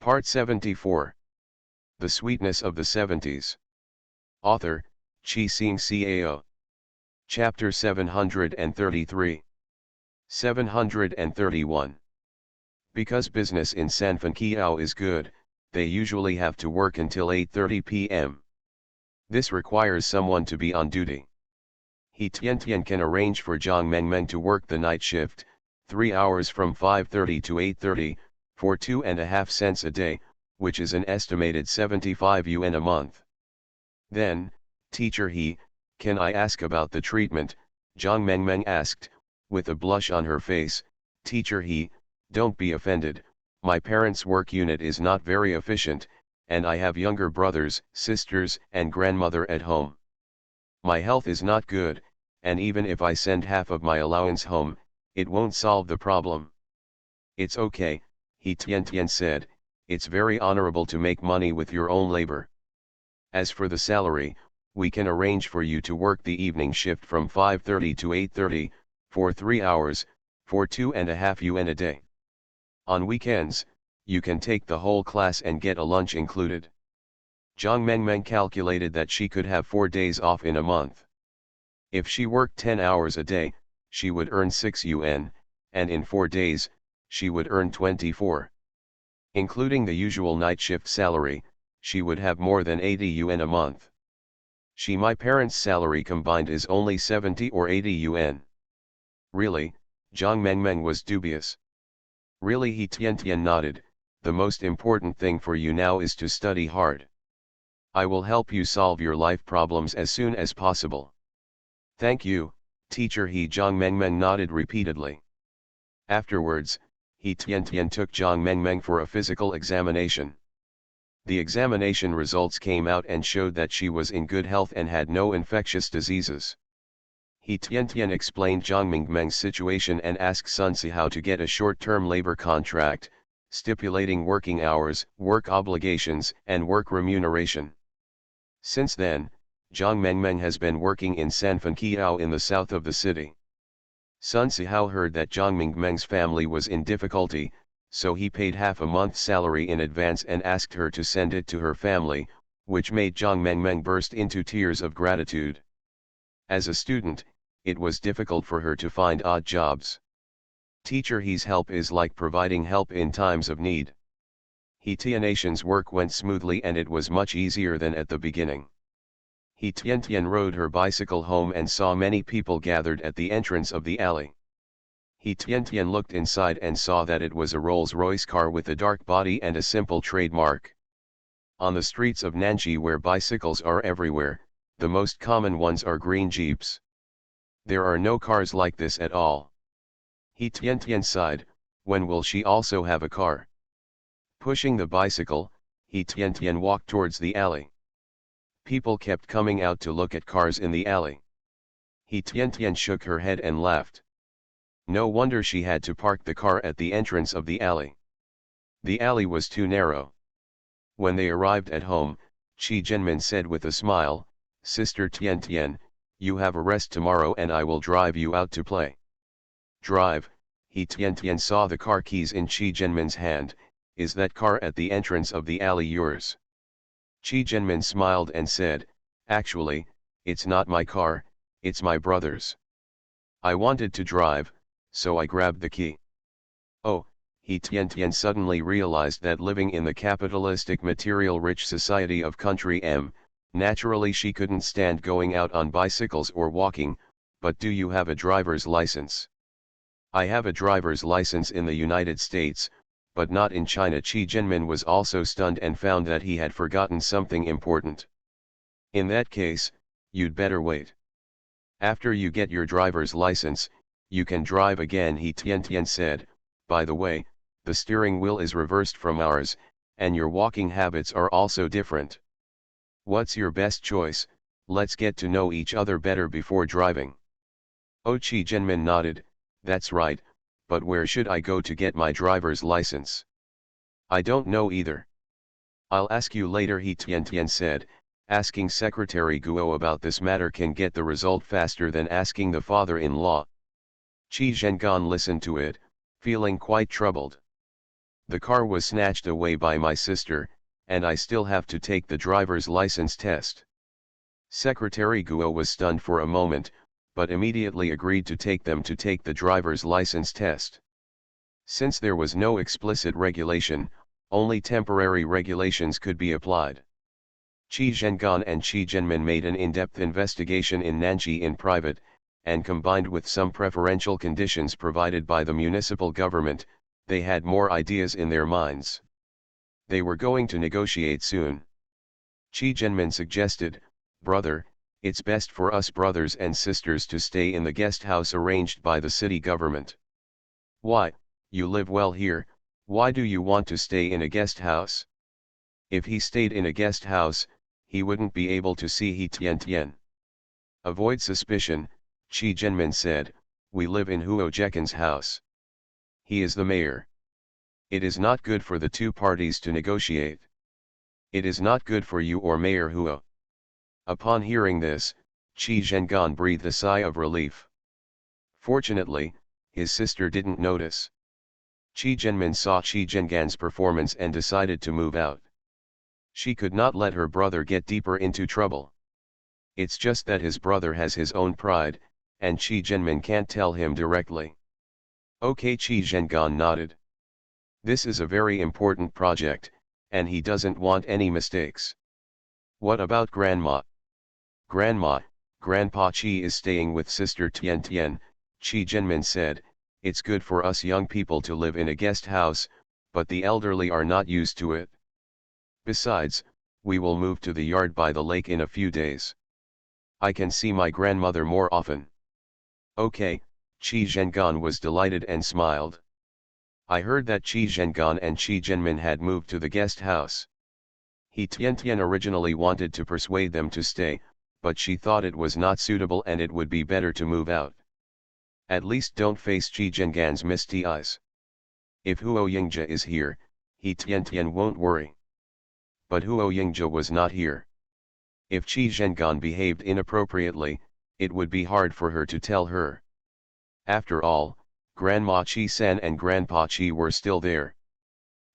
Part 74. The Sweetness of the Seventies. Author, Chi-Sing Cao. Chapter 733. 731. Because business in San Francisco is good, they usually have to work until 8:30 p.m. This requires someone to be on duty. He Tian can arrange for Zhang Mengmeng to work the night shift, 3 hours from 5:30 to 8:30, for 2.5 cents a day, which is an estimated 75 yuan a month. Then, teacher can I ask about the treatment? Zhang Mengmeng asked, with a blush on her face. Teacher don't be offended, my parents' work unit is not very efficient, and I have younger brothers, sisters, and grandmother at home. My health is not good, and even if I send half of my allowance home, it won't solve the problem. It's okay, Tian said, it's very honorable to make money with your own labor. As for the salary, we can arrange for you to work the evening shift from 5:30 to 8:30, for 3 hours, for 2.5 yuan a day. On weekends, you can take the whole class and get a lunch included. Zhang Mengmeng calculated that she could have 4 days off in a month. If she worked 10 hours a day, she would earn 6 yuan, and in 4 days, she would earn 24. Including the usual night shift salary, she would have more than 80 yuan a month. My parents' salary combined is only 70 or 80 yuan. Really? Zhang Mengmeng was dubious. Really? Tian nodded. The most important thing for you now is to study hard. I will help you solve your life problems as soon as possible. Thank you, teacher. Zhang Mengmeng nodded repeatedly. Afterwards, Tian took Zhang Mengmeng for a physical examination. The examination results came out and showed that she was in good health and had no infectious diseases. Tian explained Zhang Mengmeng's situation and asked Sun Si how to get a short-term labor contract, stipulating working hours, work obligations, and work remuneration. Since then, Zhang Mengmeng has been working in San Francisco in the south of the city. Sun Sihao heard that Zhang Mengmeng's family was in difficulty, so he paid half a month's salary in advance and asked her to send it to her family, which made Zhang Mengmeng burst into tears of gratitude. As a student, it was difficult for her to find odd jobs. Teacher He's help is like providing help in times of need. Tian's work went smoothly and it was much easier than at the beginning. Tian rode her bicycle home and saw many people gathered at the entrance of the alley. Tian looked inside and saw that it was a Rolls-Royce car with a dark body and a simple trademark. On the streets of Nanji where bicycles are everywhere, the most common ones are green jeeps. There are no cars like this at all. Tian sighed, when will she also have a car? Pushing the bicycle, Tian walked towards the alley. People kept coming out to look at cars in the alley. Tian shook her head and laughed. No wonder she had to park the car at the entrance of the alley. The alley was too narrow. When they arrived at home, Qi Zhenmin said with a smile, Sister Tian, you have a rest tomorrow and I will drive you out to play. Drive? Tian saw the car keys in Qi Zhenmin's hand. Is that car at the entrance of the alley yours? Qi Zhenmin smiled and said, actually, it's not my car, it's my brother's. I wanted to drive, so I grabbed the key. Oh, Tian suddenly realized that living in the capitalistic material-rich society of country M, naturally she couldn't stand going out on bicycles or walking, but do you have a driver's license? I have a driver's license in the United States, but not in China. Qi Zhenmin was also stunned and found that he had forgotten something important. In that case, you'd better wait. After you get your driver's license, you can drive again. Tian said, by the way, the steering wheel is reversed from ours, and your walking habits are also different. What's your best choice? Let's get to know each other better before driving. Oh, Qi Zhenmin nodded, that's right, but where should I go to get my driver's license? I don't know either. I'll ask you later. Tian said, asking Secretary Guo about this matter can get the result faster than asking the father-in-law. Qi Zhengan listened to it, feeling quite troubled. The car was snatched away by my sister, and I still have to take the driver's license test. Secretary Guo was stunned for a moment, but immediately agreed to take them to take the driver's license test. Since there was no explicit regulation, only temporary regulations could be applied. Qi Zhengan and Qi Zhenmin made an in-depth investigation in Nanji in private, and combined with some preferential conditions provided by the municipal government, they had more ideas in their minds. They were going to negotiate soon. Qi Zhenmin suggested, "Brother, it's best for us brothers and sisters to stay in the guest house arranged by the city government." "Why, you live well here, why do you want to stay in a guest house?" "If he stayed in a guest house, he wouldn't be able to see He Tian." "Avoid suspicion," Qi Zhenmin said, "we live in Huo Jekan's house. He is the mayor. It is not good for the two parties to negotiate. It is not good for you or Mayor Huo." Upon hearing this, Qi Zhengan breathed a sigh of relief. Fortunately, his sister didn't notice. Qi Zhenmin saw Qi Zhengan's performance and decided to move out. She could not let her brother get deeper into trouble. It's just that his brother has his own pride, and Qi Zhenmin can't tell him directly. "Okay," Qi Zhengan nodded. "This is a very important project, and he doesn't want any mistakes." "What about Grandma?" "Grandma, Grandpa Qi is staying with Sister Tian Tian," Qi Zhenmin said. "It's good for us young people to live in a guest house, but the elderly are not used to it. Besides, we will move to the yard by the lake in a few days. I can see my grandmother more often." "Okay," Qi Zhengan was delighted and smiled. "I heard that Qi Zhengan and Qi Zhenmin had moved to the guest house. He Tian originally wanted to persuade them to stay, but she thought it was not suitable and it would be better to move out. At least don't face Qi Zhengan's misty eyes. If Huo Yingjia is here, He Tian won't worry." But Huo Yingjia was not here. If Qi Zhengan behaved inappropriately, it would be hard for her to tell her. After all, Grandma Qi-san and Grandpa Qi were still there.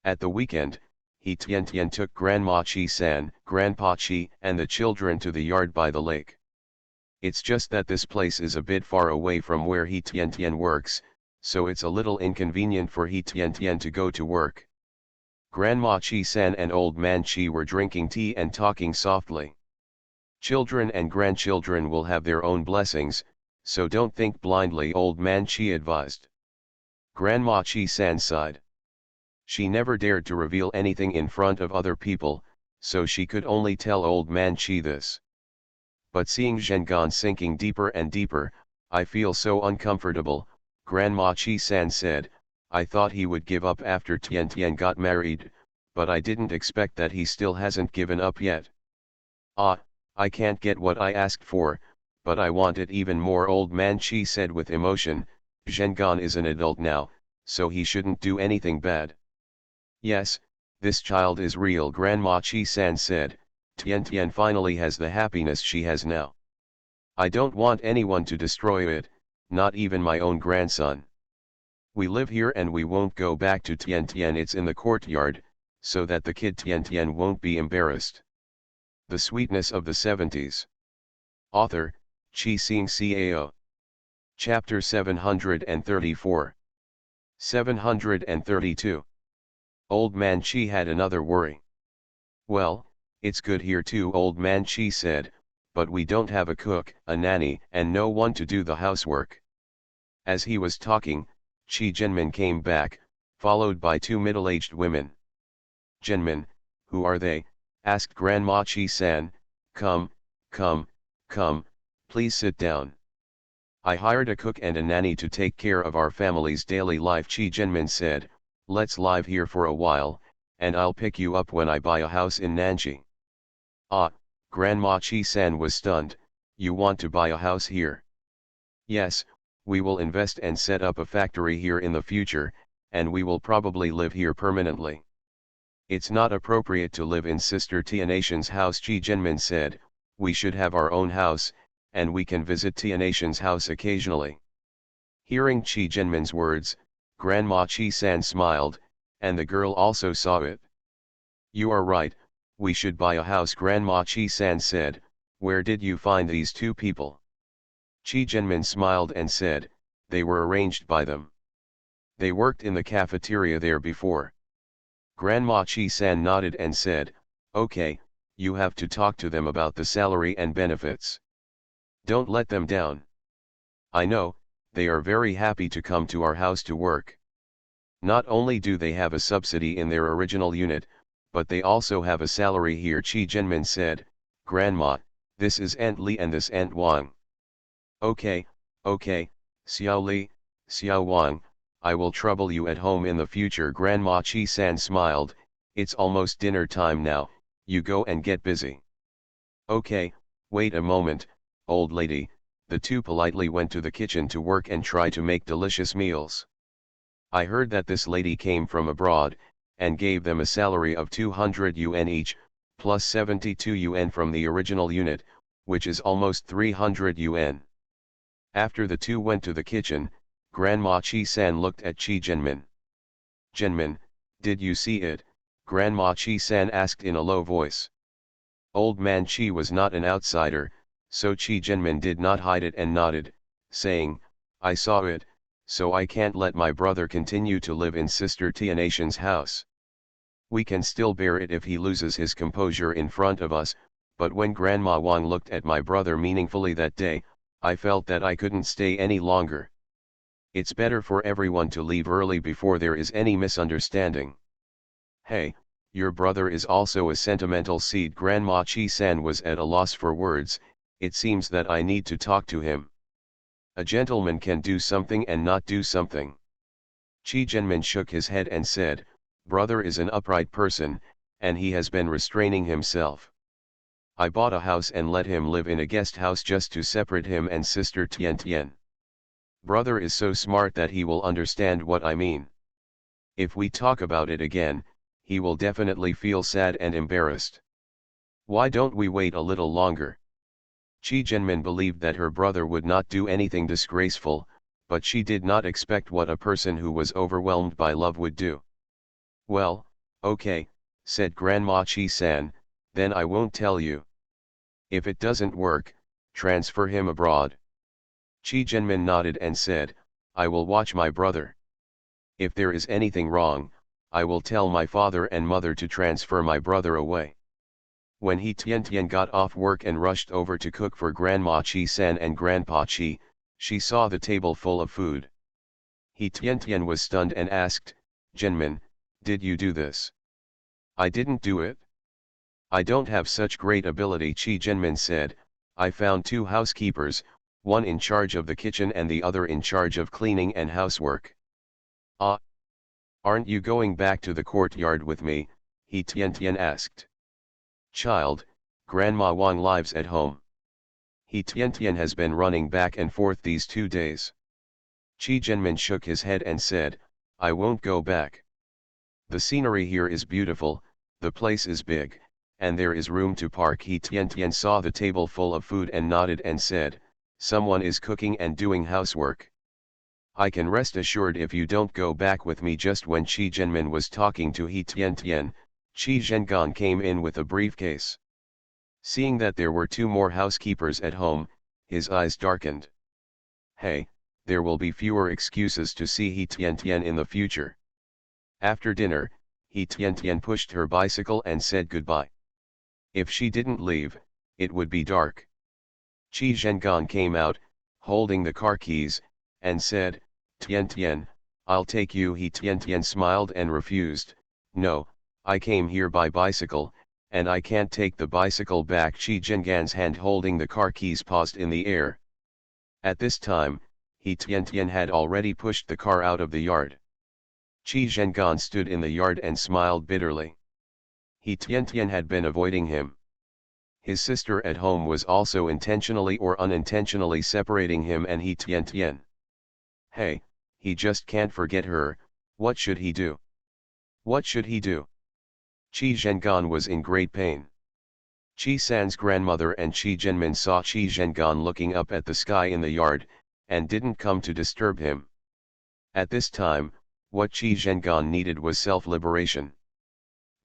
At the weekend, He Tian took Grandma Qi-san, Grandpa Qi and the children to the yard by the lake. It's just that this place is a bit far away from where He Tian works, so it's a little inconvenient for He Tian to go to work. Grandma Qi-san and Old Man Qi were drinking tea and talking softly. "Children and grandchildren will have their own blessings, so don't think blindly," Old Man Qi advised. Grandma Qi-san sighed. She never dared to reveal anything in front of other people, so she could only tell Old Man Qi this. "But seeing Zhengan sinking deeper and deeper, I feel so uncomfortable," Grandma Qi-san said. "I thought he would give up after Tian got married, but I didn't expect that he still hasn't given up yet. Ah, I can't get what I asked for, but I want it even more," Old Man Qi said with emotion. "Zhengan is an adult now, so he shouldn't do anything bad." "Yes, this child is real," Grandma Qi-san said. Tian finally has the happiness she has now. I don't want anyone to destroy it, not even my own grandson. We live here and we won't go back to Tian. It's in the courtyard, so that the kid Tian won't be embarrassed." The Sweetness of the 70s. Author, Chi Sing Cao. Chapter 734. 732. Old Man Qi had another worry. "Well, it's good here too," Old Man Qi said, "but we don't have a cook, a nanny, and no one to do the housework." As he was talking, Qi Zhenmin came back, followed by two middle-aged women. "Zhenmin, who are they?" asked Grandma Qi-san. Come, please sit down. "I hired a cook and a nanny to take care of our family's daily life," Qi Zhenmin said. "Let's live here for a while, and I'll pick you up when I buy a house in Nanji." "Ah," Grandma Qi-san was stunned. "You want to buy a house here?" "Yes, we will invest and set up a factory here in the future, and we will probably live here permanently." "It's not appropriate to live in Sister Tianatian's house," Qi Zhenmin said. "We should have our own house, and we can visit Tianatian's house occasionally." Hearing Qi Zhenmin's words, Grandma Qi-san smiled, and the girl also saw it. You are right, we should buy a house, Grandma Chi-san said. Where did you find these two people? Chi Jinmin smiled and said, they were arranged by them. They worked in the cafeteria there before. Grandma Chi-san nodded and said, okay, you have to talk to them about the salary and benefits. Don't let them down. I know, they are very happy to come to our house to work. Not only do they have a subsidy in their original unit, but they also have a salary here, Chi Jinmin said. Grandma, this is Aunt Li and this Aunt Wang. Okay, okay, Xiao Li, Xiao Wang, I will trouble you at home in the future. Grandma Chi-san smiled. It's almost dinner time now, you go and get busy. Okay, wait a moment, old lady. The two politely went to the kitchen to work and try to make delicious meals. I heard that this lady came from abroad, and gave them a salary of 200 yuan each, plus 72 yuan from the original unit, which is almost 300 yuan. After the two went to the kitchen, Grandma Chi-san looked at Chi Jinmin. Jinmin, did you see it? Grandma Chi-san asked in a low voice. Old man Chi was not an outsider, so Chi Jinmin did not hide it and nodded, saying, I saw it, so I can't let my brother continue to live in Sister Tianatian's house. We can still bear it if he loses his composure in front of us, but when Grandma Wang looked at my brother meaningfully that day, I felt that I couldn't stay any longer. It's better for everyone to leave early before there is any misunderstanding. Hey, your brother is also a sentimental seed. Grandma Chi-san was at a loss for words. It seems that I need to talk to him. A gentleman can do something and not do something. Chi Jinmin shook his head and said, brother is an upright person, and he has been restraining himself. I bought a house and let him live in a guest house just to separate him and Sister Tian Tian. Brother is so smart that he will understand what I mean. If we talk about it again, he will definitely feel sad and embarrassed. Why don't we wait a little longer? Chi Jinmin believed that her brother would not do anything disgraceful, but she did not expect what a person who was overwhelmed by love would do. Well, okay, said Grandma Chi-san, then I won't tell you. If it doesn't work, transfer him abroad. Chi Jinmin nodded and said, I will watch my brother. If there is anything wrong, I will tell my father and mother to transfer my brother away. When He Tian got off work and rushed over to cook for Grandma Chi-san and Grandpa Chi, she saw the table full of food. He Tian was stunned and asked, Jinmin, did you do this? I didn't do it. I don't have such great ability, Chi Jinmin said. I found two housekeepers, one in charge of the kitchen and the other in charge of cleaning and housework. Ah! Aren't you going back to the courtyard with me? He Tian asked. Child, Grandma Wang lives at home. He Tian has been running back and forth these 2 days. Chi Jinmin shook his head and said, I won't go back. The scenery here is beautiful, the place is big, and there is room to park. He Tian saw the table full of food and nodded and said, someone is cooking and doing housework. I can rest assured if you don't go back with me. Just when Chi Jinmin was talking to He Tian, Chi Zhengan came in with a briefcase. Seeing that there were two more housekeepers at home, his eyes darkened. Hey, there will be fewer excuses to see He Tian in the future. After dinner, He Tian pushed her bicycle and said goodbye. If she didn't leave, it would be dark. Chi Zhengan came out, holding the car keys, and said, Tian, I'll take you. He Tian smiled and refused. No, I came here by bicycle, and I can't take the bicycle back. Chi Zhengan's hand holding the car keys paused in the air. At this time, He Tian had already pushed the car out of the yard. Chi Zhengan stood in the yard and smiled bitterly. He Tian had been avoiding him. His sister at home was also intentionally or unintentionally separating him and He Tian. Hey, he just can't forget her. What should he do? What should he do? Chi Zhengan was in great pain. Chi San's grandmother and Chi Jinmin saw Chi Zhengan looking up at the sky in the yard, and didn't come to disturb him. At this time, What Qi Zhengan needed was self-liberation.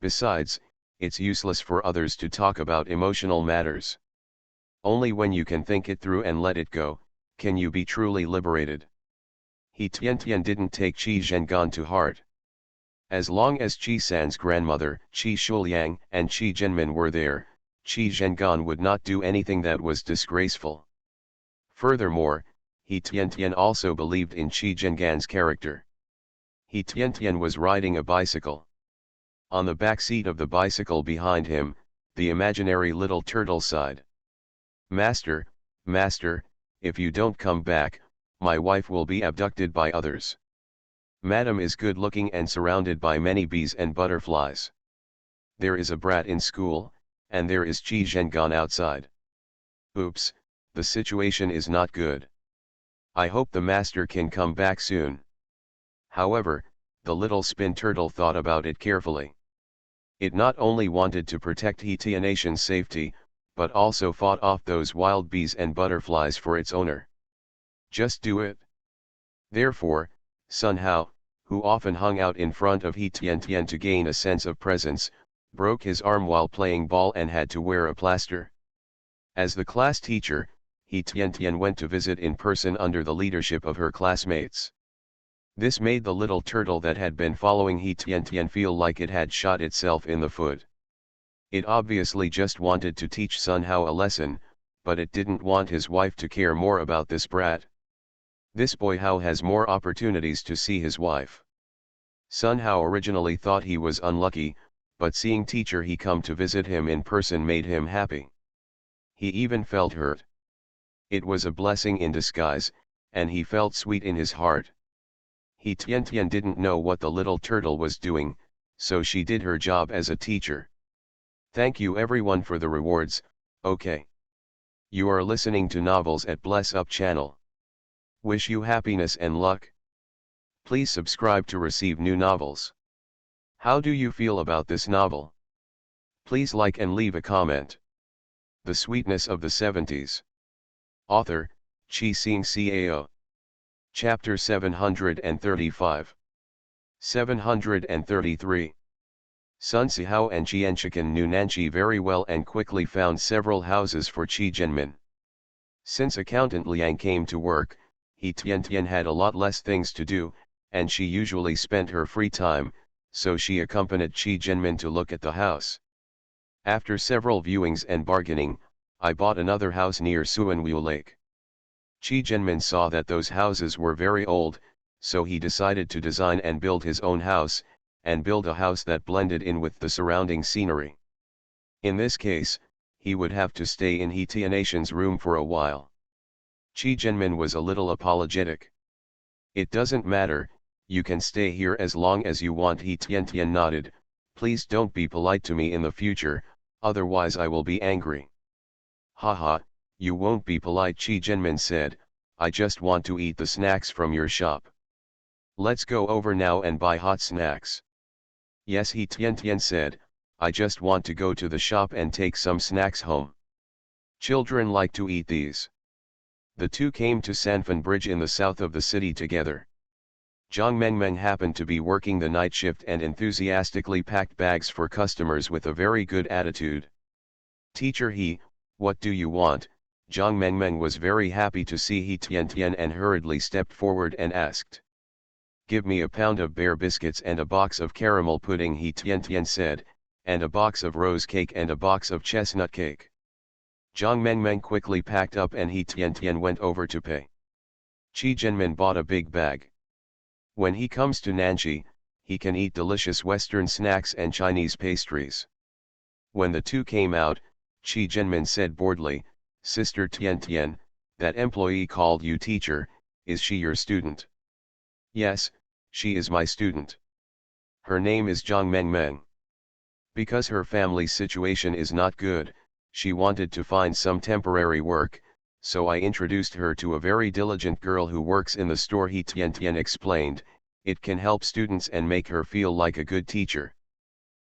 Besides, it's useless for others to talk about emotional matters. Only when you can think it through and let it go, can you be truly liberated. He Tiantian didn't take Qi Zhengan to heart. As long as Qi San's grandmother, Qi Shuliang, and Qi Zhenmin were there, Qi Zhengan would not do anything that was disgraceful. Furthermore, He Tiantian also believed in Qi Zhengan's character. He Tiantian was riding a bicycle. On the back seat of the bicycle behind him, the imaginary little turtle sighed. "Master, master, if you don't come back, my wife will be abducted by others. Madam is good looking and surrounded by many bees and butterflies. There is a brat in school, and there is Qi Zhengan outside. Oops, the situation is not good. I hope the master can come back soon." However, the little spin turtle thought about it carefully. It not only wanted to protect He Tianatian's safety, but also fought off those wild bees and butterflies for its owner. Just do it. Therefore, Sun Hao, who often hung out in front of He Tiantian to gain a sense of presence, broke his arm while playing ball and had to wear a plaster. As the class teacher, He Tiantian went to visit in person under the leadership of her classmates. This made the little turtle that had been following He Tiantian feel like it had shot itself in the foot. It obviously just wanted to teach Sun Hao a lesson, but it didn't want his wife to care more about this brat. This boy Hao has more opportunities to see his wife. Sun Hao originally thought he was unlucky, but seeing teacher He come to visit him in person made him happy. He even felt hurt. It was a blessing in disguise, and he felt sweet in his heart. He Tiantian didn't know what the little turtle was doing, so she did her job as a teacher. Thank you everyone for the rewards. Okay. You are listening to Novels at Bless Up channel. Wish you happiness and luck. Please subscribe to receive new novels. How do you feel about this novel? Please like and leave a comment. The Sweetness of the Seventies. Author, Qi Xing Cao. Chapter 735. 733. Sun Sihao and Qianchikan knew Nanqi very well and quickly found several houses for Qi Zhenmin. Since accountant Liang came to work, He Tiantian had a lot less things to do, and she usually spent her free time, so she accompanied Qi Zhenmin to look at the house. After several viewings and bargaining, I bought another house near Suanwu Lake. Qi Zhenmin saw that those houses were very old, so he decided to design and build his own house, and build a house that blended in with the surrounding scenery. In this case, he would have to stay in He Tianatian's room for a while. Qi Zhenmin was a little apologetic. "It doesn't matter, you can stay here as long as you want." He Tiantian nodded. "Please don't be polite to me in the future, otherwise I will be angry." "Haha, you won't be polite," Qi Zhenmin said, "I just want to eat the snacks from your shop. Let's go over now and buy hot snacks." "Yes," He Tiantian said, "I just want to go to the shop and take some snacks home. Children like to eat these." The two came to Sanfan Bridge in the south of the city together. Zhang Mengmeng happened to be working the night shift and enthusiastically packed bags for customers with a very good attitude. "Teacher He, what do you want?" Zhang Mengmeng was very happy to see He Tiantian and hurriedly stepped forward and asked. "Give me a pound of bear biscuits and a box of caramel pudding," He Tiantian said, "and a box of rose cake and a box of chestnut cake." Zhang Mengmeng quickly packed up and He Tiantian went over to pay. Qi Zhenmin bought a big bag. When he comes to Nanqi, he can eat delicious Western snacks and Chinese pastries. When the two came out, Qi Zhenmin said boredly, "Sister Tiantian, that employee called you teacher, is she your student?" "Yes, she is my student. Her name is Zhang Mengmeng. Because her family's situation is not good, she wanted to find some temporary work, so I introduced her to a very diligent girl who works in the store." He Tiantian explained, "It can help students and make her feel like a good teacher.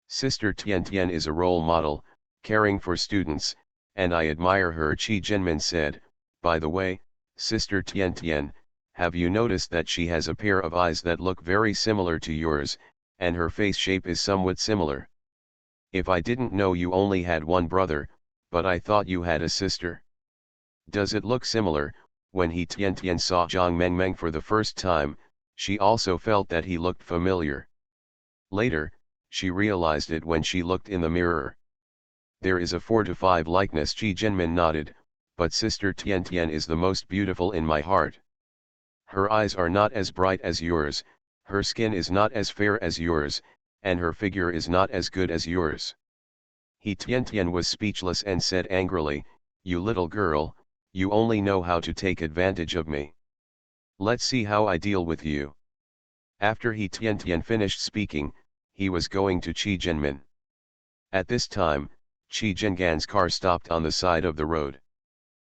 Sister Tiantian is a role model, caring for students, and I admire her." Qi Zhenmin said, "By the way, Sister Tiantian, have you noticed that she has a pair of eyes that look very similar to yours, and her face shape is somewhat similar? If I didn't know you only had one brother, but I thought you had a sister. Does it look similar? When he Tian Tian saw Zhang Mengmeng for the first time, she also felt that he looked familiar. Later, she realized it when she looked in the mirror. There is a 4 to 5 likeness. Qi Jinmin nodded, but Sister Tian Tian is the most beautiful in my heart. Her eyes are not as bright as yours, her skin is not as fair as yours, and her figure is not as good as yours. He Tian Tian was speechless and said angrily, "You little girl, you only know how to take advantage of me. Let's see how I deal with you." After He Tian Tian finished speaking, he was going to Qi Jinmin. At this time, Qi Jingan's car stopped on the side of the road.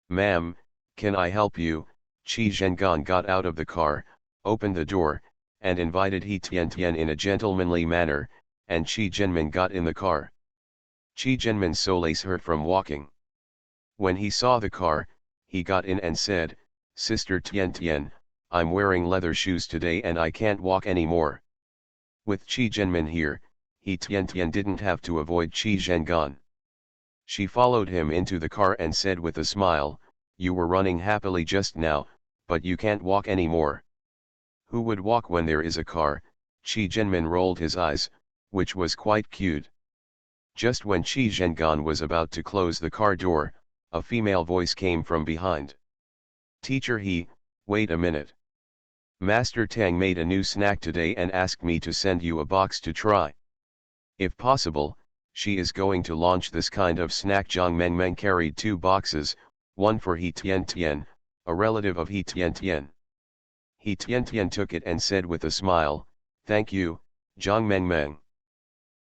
"Ma'am, can I help you?" Qi Zhengan got out of the car, opened the door, and invited He Tian Tian in a gentlemanly manner, and Qi Jinmin got in the car. Qi Jinmin's soles hurt from walking. When he saw the car, he got in and said, "Sister Tian Tian, I'm wearing leather shoes today and I can't walk anymore." With Qi Jinmin here, He Tian Tian didn't have to avoid Qi Zhengan. She followed him into the car and said with a smile, "You were running happily just now, but you can't walk anymore." Who would walk when there is a car? Qi Jinmin rolled his eyes, which was quite cute. Just when Qi Zhengan was about to close the car door, a female voice came from behind. "Teacher He, wait a minute. Master Tang made a new snack today and asked me to send you a box to try. If possible, she is going to launch this kind of snack." Zhang Mengmeng carried 2 boxes, one for He Tian Tian, a relative of He Tian Tian. He Tian Tian took it and said with a smile, "Thank you, Zhang Mengmeng.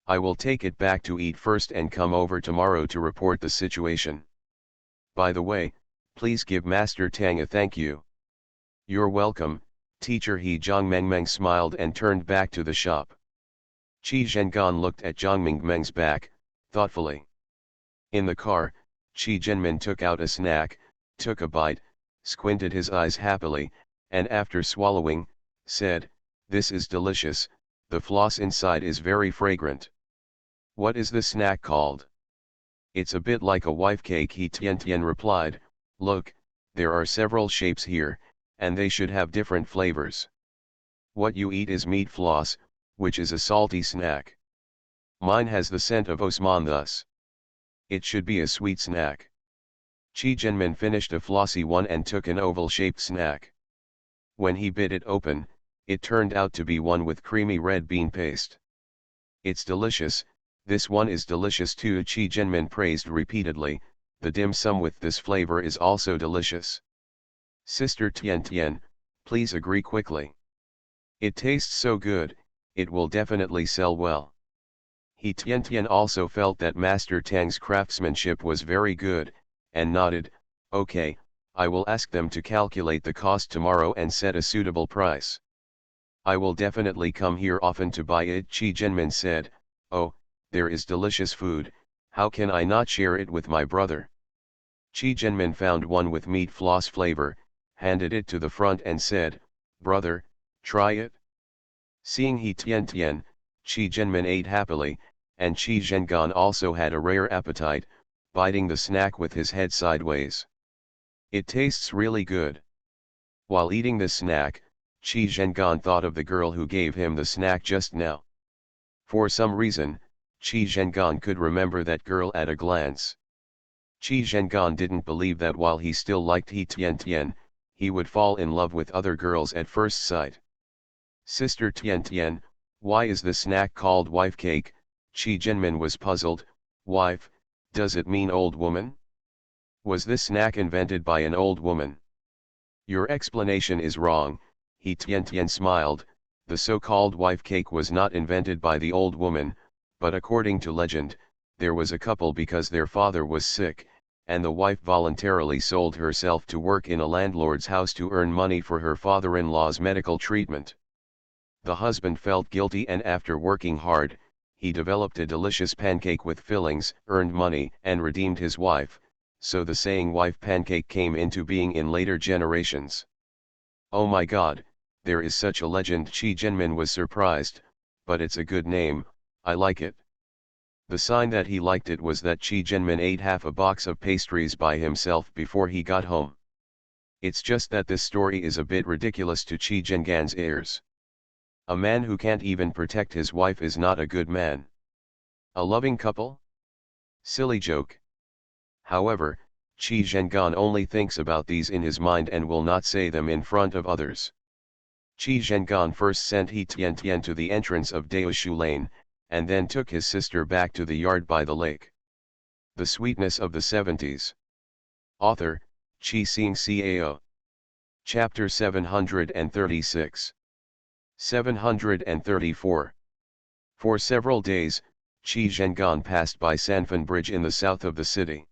I will take it back to eat first and come over tomorrow to report the situation. By the way, please give Master Tang a thank you." "You're welcome, Teacher He." Zhang Mengmeng smiled and turned back to the shop. Qi Zhengan looked at Zhang Mengmeng's back, thoughtfully. In the car, Qi Jinmin took out a snack, took a bite, squinted his eyes happily, and after swallowing, said, "This is delicious, the floss inside is very fragrant." "What is the snack called?" "It's a bit like a wife cake," He Tian Tian replied. "Look, there are several shapes here, and they should have different flavors. What you eat is meat floss, which is a salty snack. Mine has the scent of Osman thus. It should be a sweet snack." Qi Jinmin finished a flossy one and took an oval-shaped snack. When he bit it open, it turned out to be one with creamy red bean paste. "It's delicious, this one is delicious too," Qi Jinmin praised repeatedly. "The dim sum with this flavor is also delicious. Sister Tian Tian, please agree quickly. It tastes so good, it will definitely sell well." He Tian Tian also felt that Master Tang's craftsmanship was very good, and nodded, "Okay, I will ask them to calculate the cost tomorrow and set a suitable price. I will definitely come here often to buy it." Qi Jinmin said, "Oh, there is delicious food, how can I not share it with my brother?" Qi Jinmin found one with meat floss flavor, handed it to the front and said, "Brother, try it." Seeing He Tian Tian, Qi Jinmin ate happily, and Qi Zhengan also had a rare appetite, biting the snack with his head sideways. "It tastes really good." While eating the snack, Qi Zhengan thought of the girl who gave him the snack just now. For some reason, Qi Zhengan could remember that girl at a glance. Qi Zhengan didn't believe that while he still liked He Tian Tian, he would fall in love with other girls at first sight. "Sister Tian Tian, why is the snack called wife cake?" Qi Jinmin was puzzled. "Wife, does it mean old woman? Was this snack invented by an old woman?" "Your explanation is wrong," He Tian Tian smiled. "The so-called wife cake was not invented by the old woman, but according to legend, there was a couple because their father was sick, and the wife voluntarily sold herself to work in a landlord's house to earn money for her father-in-law's medical treatment. The husband felt guilty and after working hard, he developed a delicious pancake with fillings, earned money and redeemed his wife, so the saying wife pancake came into being in later generations." Oh my god, there is such a legend. Chi Jinmin was surprised, but it's a good name, I like it. The sign that he liked it was that Chi Jinmin ate half a box of pastries by himself before he got home. It's just that this story is a bit ridiculous to Chi Jingan's ears. A man who can't even protect his wife is not a good man. A loving couple? Silly joke. However, Qi Zhengan only thinks about these in his mind and will not say them in front of others. Qi Zhengan first sent He Tian Tian to the entrance of Daoshu Lane, and then took his sister back to the yard by the lake. The Sweetness of the Seventies. Author, Qi Xing Cao. Chapter 736. 734. For several days, Qi Zhengan passed by Sanfan Bridge in the south of the city.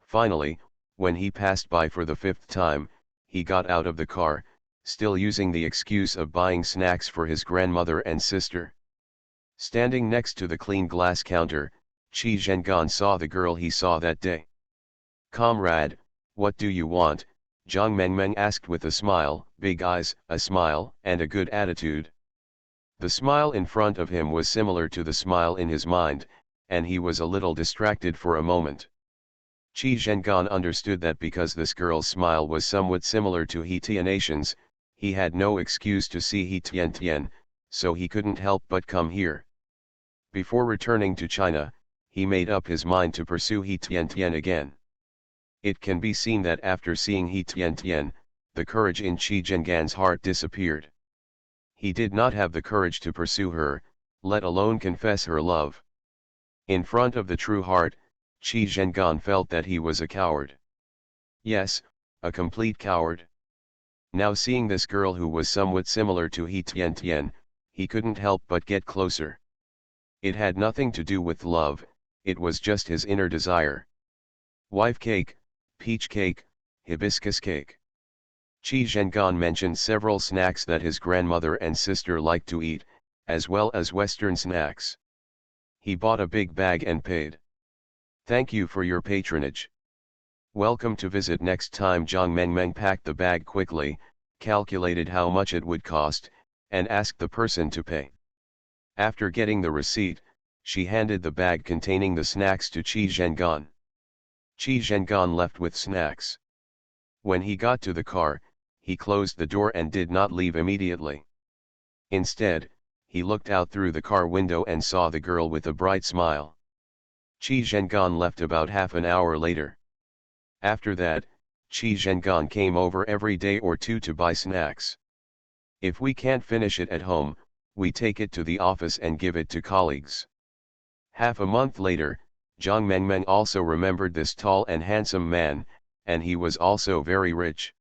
Finally, when he passed by for the fifth time, he got out of the car, still using the excuse of buying snacks for his grandmother and sister. Standing next to the clean glass counter, Qi Zhengan saw the girl he saw that day. "Comrade, what do you want?" Zhang Mengmeng asked with a smile, big eyes, a smile, and a good attitude. The smile in front of him was similar to the smile in his mind, and he was a little distracted for a moment. Qi Zhengan understood that because this girl's smile was somewhat similar to He Tian's, he had no excuse to see He Tian Tian, so he couldn't help but come here. Before returning to China, he made up his mind to pursue He Tian Tian again. It can be seen that after seeing He Tian Tian, the courage in Qi Zhengan's heart disappeared. He did not have the courage to pursue her, let alone confess her love. In front of the true heart, Qi Zhengan felt that he was a coward. Yes, a complete coward. Now seeing this girl who was somewhat similar to He Tian Tian, he couldn't help but get closer. It had nothing to do with love, it was just his inner desire. Wife cake, peach cake, hibiscus cake. Qi Zhengan mentioned several snacks that his grandmother and sister liked to eat, as well as Western snacks. He bought a big bag and paid. "Thank you for your patronage. Welcome to visit next time." Zhang Mengmeng packed the bag quickly, calculated how much it would cost, and asked the person to pay. After getting the receipt, she handed the bag containing the snacks to Qi Zhengan. Qi Zhengan left with snacks. When he got to the car, he closed the door and did not leave immediately. Instead, he looked out through the car window and saw the girl with a bright smile. Qi Zhengan left about half an hour later. After that, Qi Zhengan came over every day or two to buy snacks. If we can't finish it at home, we take it to the office and give it to colleagues. Half a month later, Zhang Mengmeng also remembered this tall and handsome man, and he was also very rich.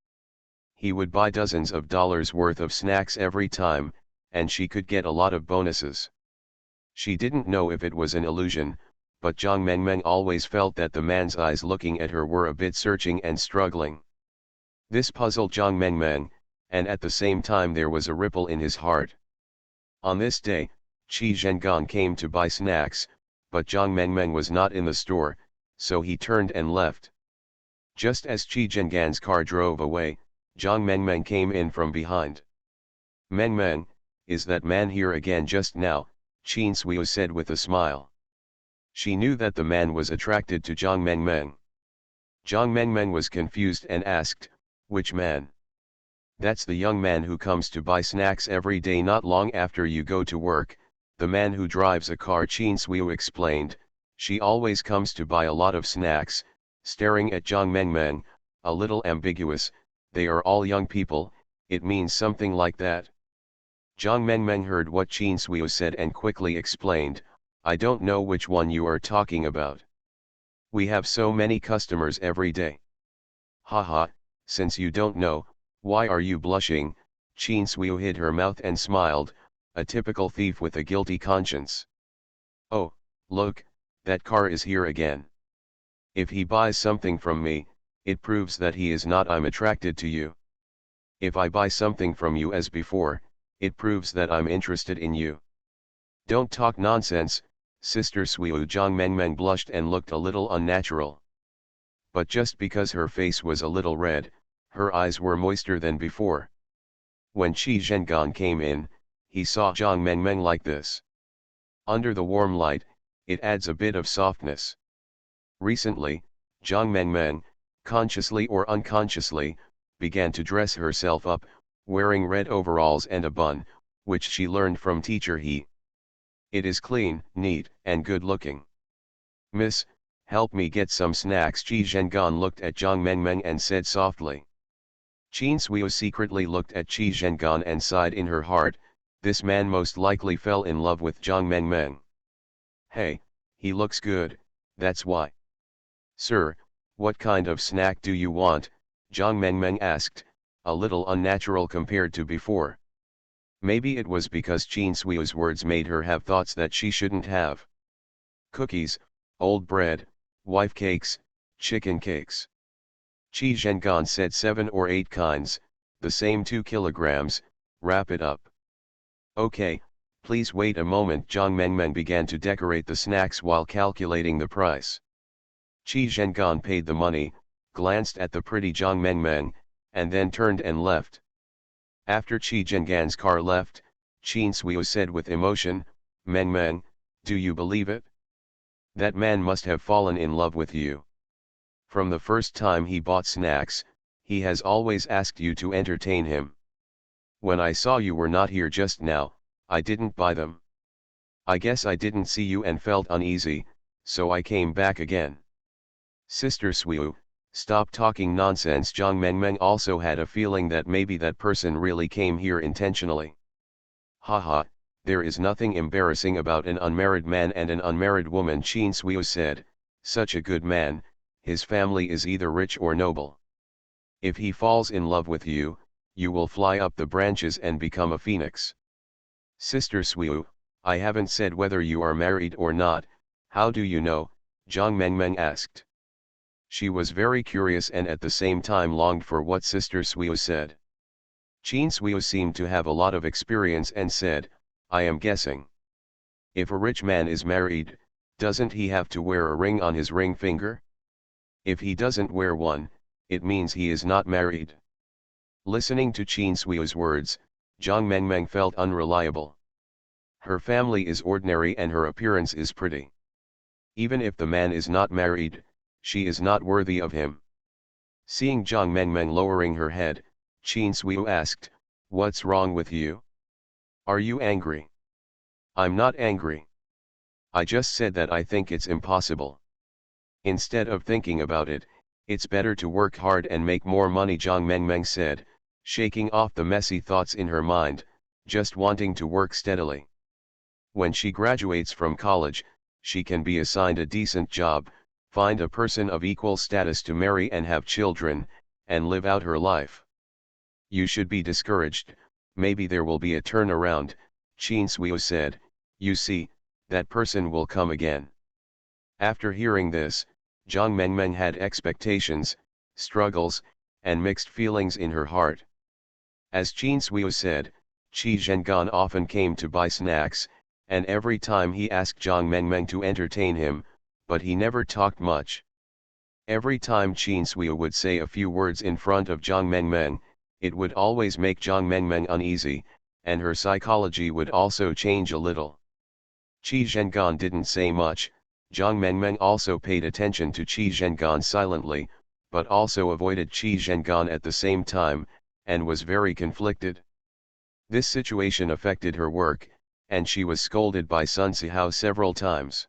He would buy dozens of dollars worth of snacks every time, and she could get a lot of bonuses. She didn't know if it was an illusion, but Zhang Mengmeng always felt that the man's eyes looking at her were a bit searching and struggling. This puzzled Zhang Mengmeng, and at the same time there was a ripple in his heart. On this day, Qi Zhengan came to buy snacks, but Zhang Mengmeng was not in the store, so he turned and left. Just as Qi Zhengan's car drove away, Zhang Mengmeng came in from behind. "Mengmeng, is that man here again?" "Just now," Qin Suiyu said with a smile. She knew that the man was attracted to Zhang Mengmeng. Zhang Mengmeng was confused and asked, "Which man?" "That's the young man who comes to buy snacks every day not long after you go to work, the man who drives a car," Qin Suiyu explained. "She always comes to buy a lot of snacks," staring at Zhang Mengmeng, a little ambiguous. "They are all young people, it means something like that." Zhang Mengmeng heard what Qin Suiyu said and quickly explained, "I don't know which one you are talking about. We have so many customers every day." "Haha, since you don't know, why are you blushing?" Qin Suiyu hid her mouth and smiled, a typical thief with a guilty conscience. "Oh, look, that car is here again. If he buys something from me, it proves that he is not I'm attracted to you. If I buy something from you as before, it proves that I'm interested in you. Don't talk nonsense, Sister Suiyu." Zhang Mengmeng blushed and looked a little unnatural. But just because her face was a little red, her eyes were moister than before. When Qi Zhengan came in, he saw Jiang Mengmeng like this. Under the warm light, it adds a bit of softness. Recently, Jiang Mengmeng, consciously or unconsciously, began to dress herself up, wearing red overalls and a bun, which she learned from teacher He. It is clean, neat, and good-looking. Miss, help me get some snacks. Qi Zhengan looked at Jiang Mengmeng and said softly. Qin Suiyu secretly looked at Qi Zhengan and sighed in her heart, this man most likely fell in love with Jiang Mengmeng. Hey, he looks good, that's why. Sir, what kind of snack do you want? Jiang Mengmeng asked, a little unnatural compared to before. Maybe it was because Qin Suiyu's words made her have thoughts that she shouldn't have. Cookies, old bread, wife cakes, chicken cakes. Qi Zhengan said 7 or 8 kinds, the same 2 kilograms, wrap it up. Okay, please wait a moment. Jiang Mengmeng began to decorate the snacks while calculating the price. Qi Zhengan paid the money, glanced at the pretty Jiang Mengmeng, and then turned and left. After Qi Zhengan's car left, Qin Suiyu said with emotion, Mengmeng, do you believe it? That man must have fallen in love with you. From the first time he bought snacks, he has always asked you to entertain him. When I saw you were not here just now, I didn't buy them. I guess I didn't see you and felt uneasy, so I came back again. Sister Suiyu, stop talking nonsense. Jiang Mengmeng also had a feeling that maybe that person really came here intentionally. Haha, there is nothing embarrassing about an unmarried man and an unmarried woman. Qin Suiyu said, such a good man, his family is either rich or noble. If he falls in love with you, you will fly up the branches and become a phoenix. Sister Suiyu, I haven't said whether you are married or not, how do you know? Jiang Mengmeng asked. She was very curious and at the same time longed for what Sister Suiyu said. Qin Suiyu seemed to have a lot of experience and said, I am guessing. If a rich man is married, doesn't he have to wear a ring on his ring finger? If he doesn't wear one, it means he is not married. Listening to Qin Suiyu's words, Jiang Mengmeng felt unreliable. Her family is ordinary and her appearance is pretty. Even if the man is not married, she is not worthy of him. Seeing Jiang Mengmeng lowering her head, Qin Suiyu asked, what's wrong with you? Are you angry? I'm not angry. I just said that I think it's impossible. Instead of thinking about it, it's better to work hard and make more money. Jiang Mengmeng said, shaking off the messy thoughts in her mind, just wanting to work steadily. When she graduates from college, she can be assigned a decent job, find a person of equal status to marry and have children, and live out her life. You should be discouraged, maybe there will be a turnaround, Qin Suiyu said, you see, that person will come again. After hearing this, Jiang Mengmeng had expectations, struggles, and mixed feelings in her heart. As Qin Suiyu said, Qi Zhengan often came to buy snacks, and every time he asked Jiang Mengmeng to entertain him, but he never talked much. Every time Qin Suiyu would say a few words in front of Jiang Mengmeng, it would always make Jiang Mengmeng uneasy, and her psychology would also change a little. Qi Zhengan didn't say much. Jiang Mengmeng also paid attention to Qi Zhengan silently, but also avoided Qi Zhengan at the same time, and was very conflicted. This situation affected her work, and she was scolded by Sun Sihao several times.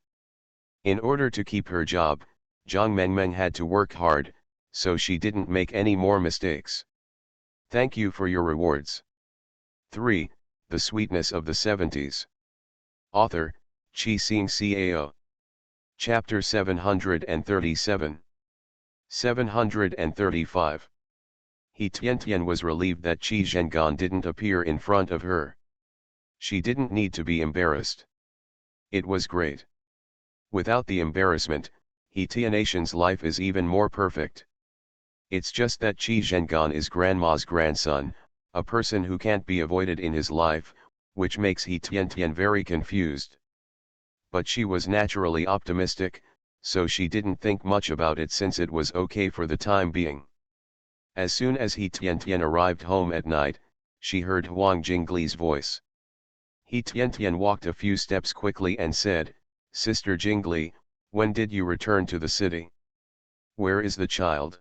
In order to keep her job, Jiang Mengmeng had to work hard, so she didn't make any more mistakes. Thank you for your rewards. 3. The Sweetness of the 70s. Author, Chi Sing Cao. Chapter 737. 735. He Tiantian was relieved that Qi Zhengan didn't appear in front of her. She didn't need to be embarrassed. It was great. Without the embarrassment, He Tianation's life is even more perfect. It's just that Qi Zhengan is grandma's grandson, a person who can't be avoided in his life, which makes He Tiantian very confused. But she was naturally optimistic, so she didn't think much about it since it was okay for the time being. As soon as He Tiantian arrived home at night, she heard Huang Jingli's voice. He Tian walked a few steps quickly and said, Sister Jingli, when did you return to the city? Where is the child?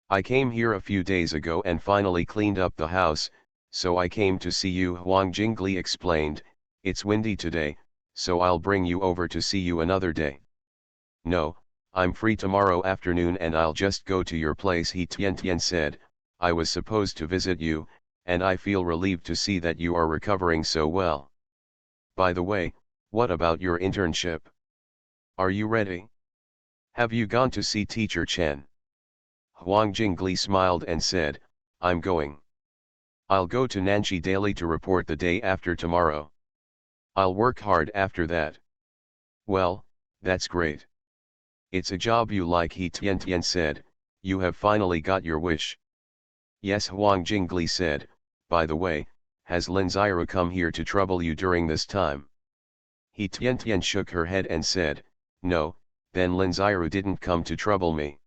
I came here a few days ago and finally cleaned up the house, so I came to see you. Huang Jingli explained, it's windy today, so I'll bring you over to see you another day. No, I'm free tomorrow afternoon and I'll just go to your place. He Tian said, I was supposed to visit you, and I feel relieved to see that you are recovering so well. By the way, what about your internship? Are you ready? Have you gone to see Teacher Chen? Huang Jingli smiled and said, I'm going. I'll go to Nanshi daily to report the day after tomorrow. I'll work hard after that. Well, that's great. It's a job you like. He Tian said, you have finally got your wish. Yes, Huang Jingli said, by the way, has Lin Xiru come here to trouble you during this time? He Tian shook her head and said, no, then Lin Xiru didn't come to trouble me.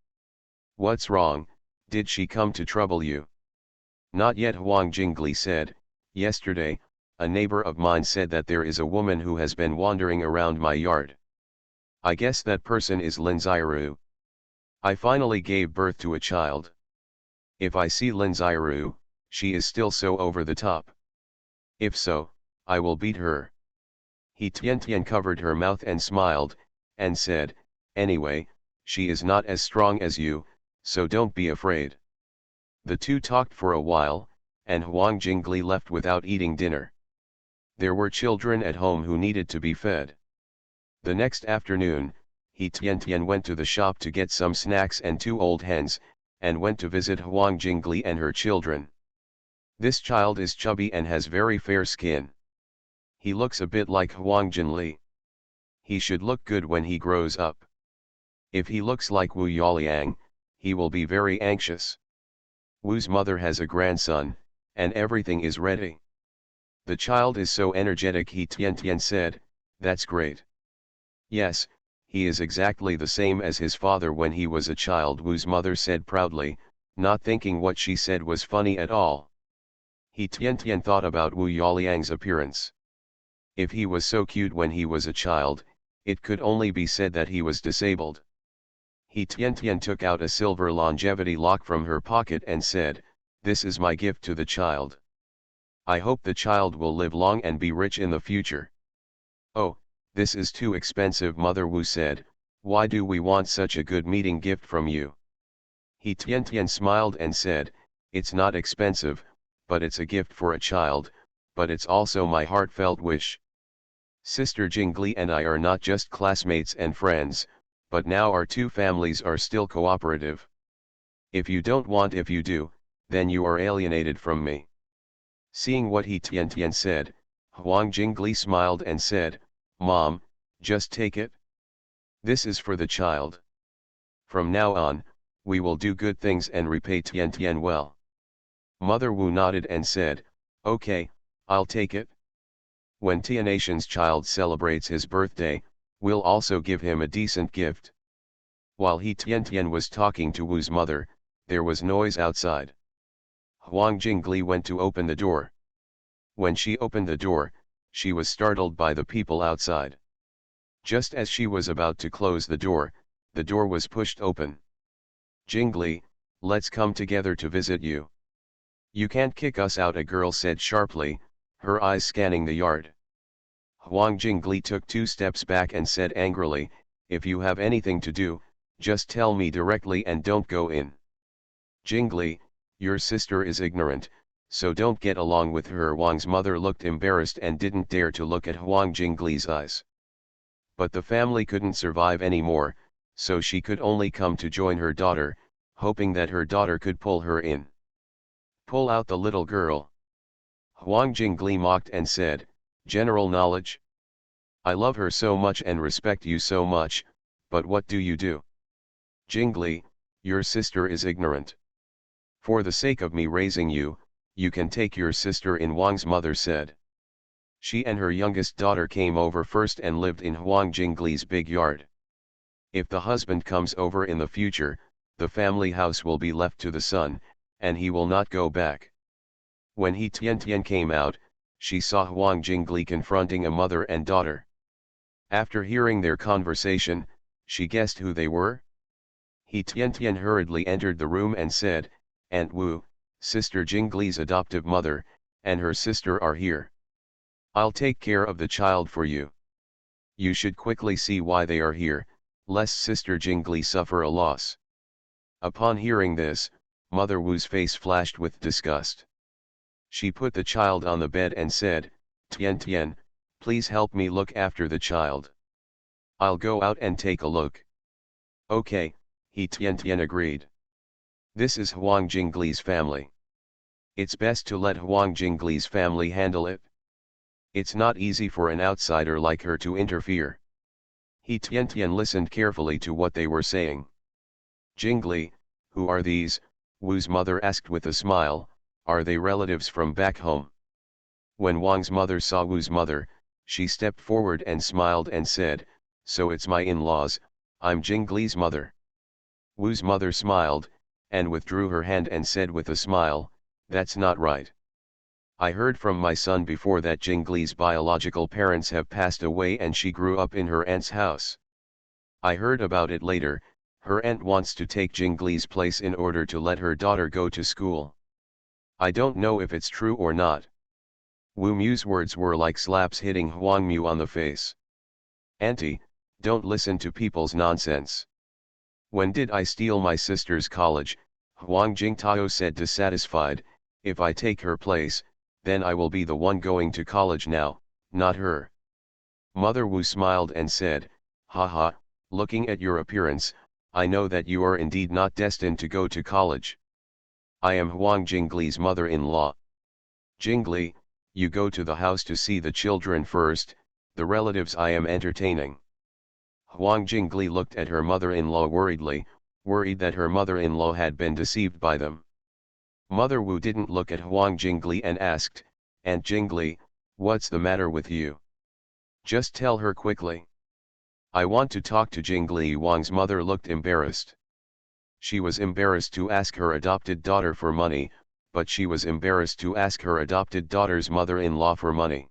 What's wrong, did she come to trouble you? Not yet. Huang Jingli said, yesterday, a neighbor of mine said that there is a woman who has been wandering around my yard. I guess that person is Lin Xiru. I finally gave birth to a child. If I see Lin Xiru, she is still so over the top. If so, I will beat her. He Tian covered her mouth and smiled, and said, anyway, she is not as strong as you, so don't be afraid. The two talked for a while, and Huang Jingli left without eating dinner. There were children at home who needed to be fed. The next afternoon, He Tian went to the shop to get some snacks and 2 old hens, and went to visit Huang Jingli and her children. This child is chubby and has very fair skin. He looks a bit like Huang Jinli. He should look good when he grows up. If he looks like Wu Yaoliang, he will be very anxious. Wu's mother has a grandson, and everything is ready. The child is so energetic. He Tian said, that's great. Yes, he is exactly the same as his father when he was a child, Wu's mother said proudly, not thinking what she said was funny at all. He Tian thought about Wu Yaoliang's appearance. If he was so cute when he was a child, it could only be said that he was disabled. He Tian took out a silver longevity lock from her pocket and said, this is my gift to the child. I hope the child will live long and be rich in the future. Oh, this is too expensive, Mother Wu said, why do we want such a good meeting gift from you? He Tian smiled and said, it's not expensive, but it's a gift for a child, but it's also my heartfelt wish. Sister Jingli and I are not just classmates and friends, but now our two families are still cooperative. If you don't want, if you do, then you are alienated from me. Seeing what He Tian said, Huang Jingli smiled and said, Mom, just take it. This is for the child. From now on, we will do good things and repay Tian well. Mother Wu nodded and said, okay, I'll take it. When Tianatian's child celebrates his birthday, we'll also give him a decent gift. While He Tian was talking to Wu's mother, there was noise outside. Huang Jingli went to open the door. When she opened the door, she was startled by the people outside. Just as she was about to close the door was pushed open. Jingli, let's come together to visit you. You can't kick us out, a girl said sharply, her eyes scanning the yard. Huang Jingli took 2 steps back and said angrily, if you have anything to do, just tell me directly and don't go in. Jingli, your sister is ignorant, so don't get along with her. Huang's mother looked embarrassed and didn't dare to look at Huang Jingli's eyes. But the family couldn't survive anymore, so she could only come to join her daughter, hoping that her daughter could pull her in. Pull out the little girl. Huang Jingli mocked and said, general knowledge? I love her so much and respect you so much, but what do you do? Jingli, your sister is ignorant. For the sake of me raising you, you can take your sister in, Huang's mother said. She and her youngest daughter came over first and lived in Huang Jingli's big yard. If the husband comes over in the future, the family house will be left to the son, and he will not go back. When He Tian came out, she saw Huang Jingli confronting a mother and daughter. After hearing their conversation, she guessed who they were. He Tian hurriedly entered the room and said, "Aunt Wu, Sister Jingli's adoptive mother, and her sister are here. I'll take care of the child for you. You should quickly see why they are here, lest Sister Jingli suffer a loss." Upon hearing this, Mother Wu's face flashed with disgust. She put the child on the bed and said, "Tian, please help me look after the child. I'll go out and take a look." "Okay," He Tian agreed. "This is Huang Jingli's family. It's best to let Huang Jingli's family handle it. It's not easy for an outsider like her to interfere." He Tian listened carefully to what they were saying. "Jingli, who are these?" Wu's mother asked with a smile. "Are they relatives from back home?" When Wang's mother saw Wu's mother, she stepped forward and smiled and said, "So it's my in-laws, I'm Jingli's mother." Wu's mother smiled, and withdrew her hand and said with a smile, "That's not right. I heard from my son before that Jingli's biological parents have passed away and she grew up in her aunt's house. I heard about it later. Her aunt wants to take Jingli's place in order to let her daughter go to school. I don't know if it's true or not." Wu Mu's words were like slaps hitting Huang Mu on the face. "Auntie, don't listen to people's nonsense. When did I steal my sister's college?" Huang Jingtao said dissatisfied. "If I take her place, then I will be the one going to college now, not her." Mother Wu smiled and said, "Haha, looking at your appearance, I know that you are indeed not destined to go to college. I am Huang Jingli's mother-in-law. Jingli, you go to the house to see the children first, the relatives I am entertaining." Huang Jingli looked at her mother-in-law worriedly, worried that her mother-in-law had been deceived by them. Mother Wu didn't look at Huang Jingli and asked, "Aunt Jingli, what's the matter with you? Just tell her quickly." "I want to talk to Jingli." Wang's mother looked embarrassed. She was embarrassed to ask her adopted daughter for money, but she was embarrassed to ask her adopted daughter's mother-in-law for money.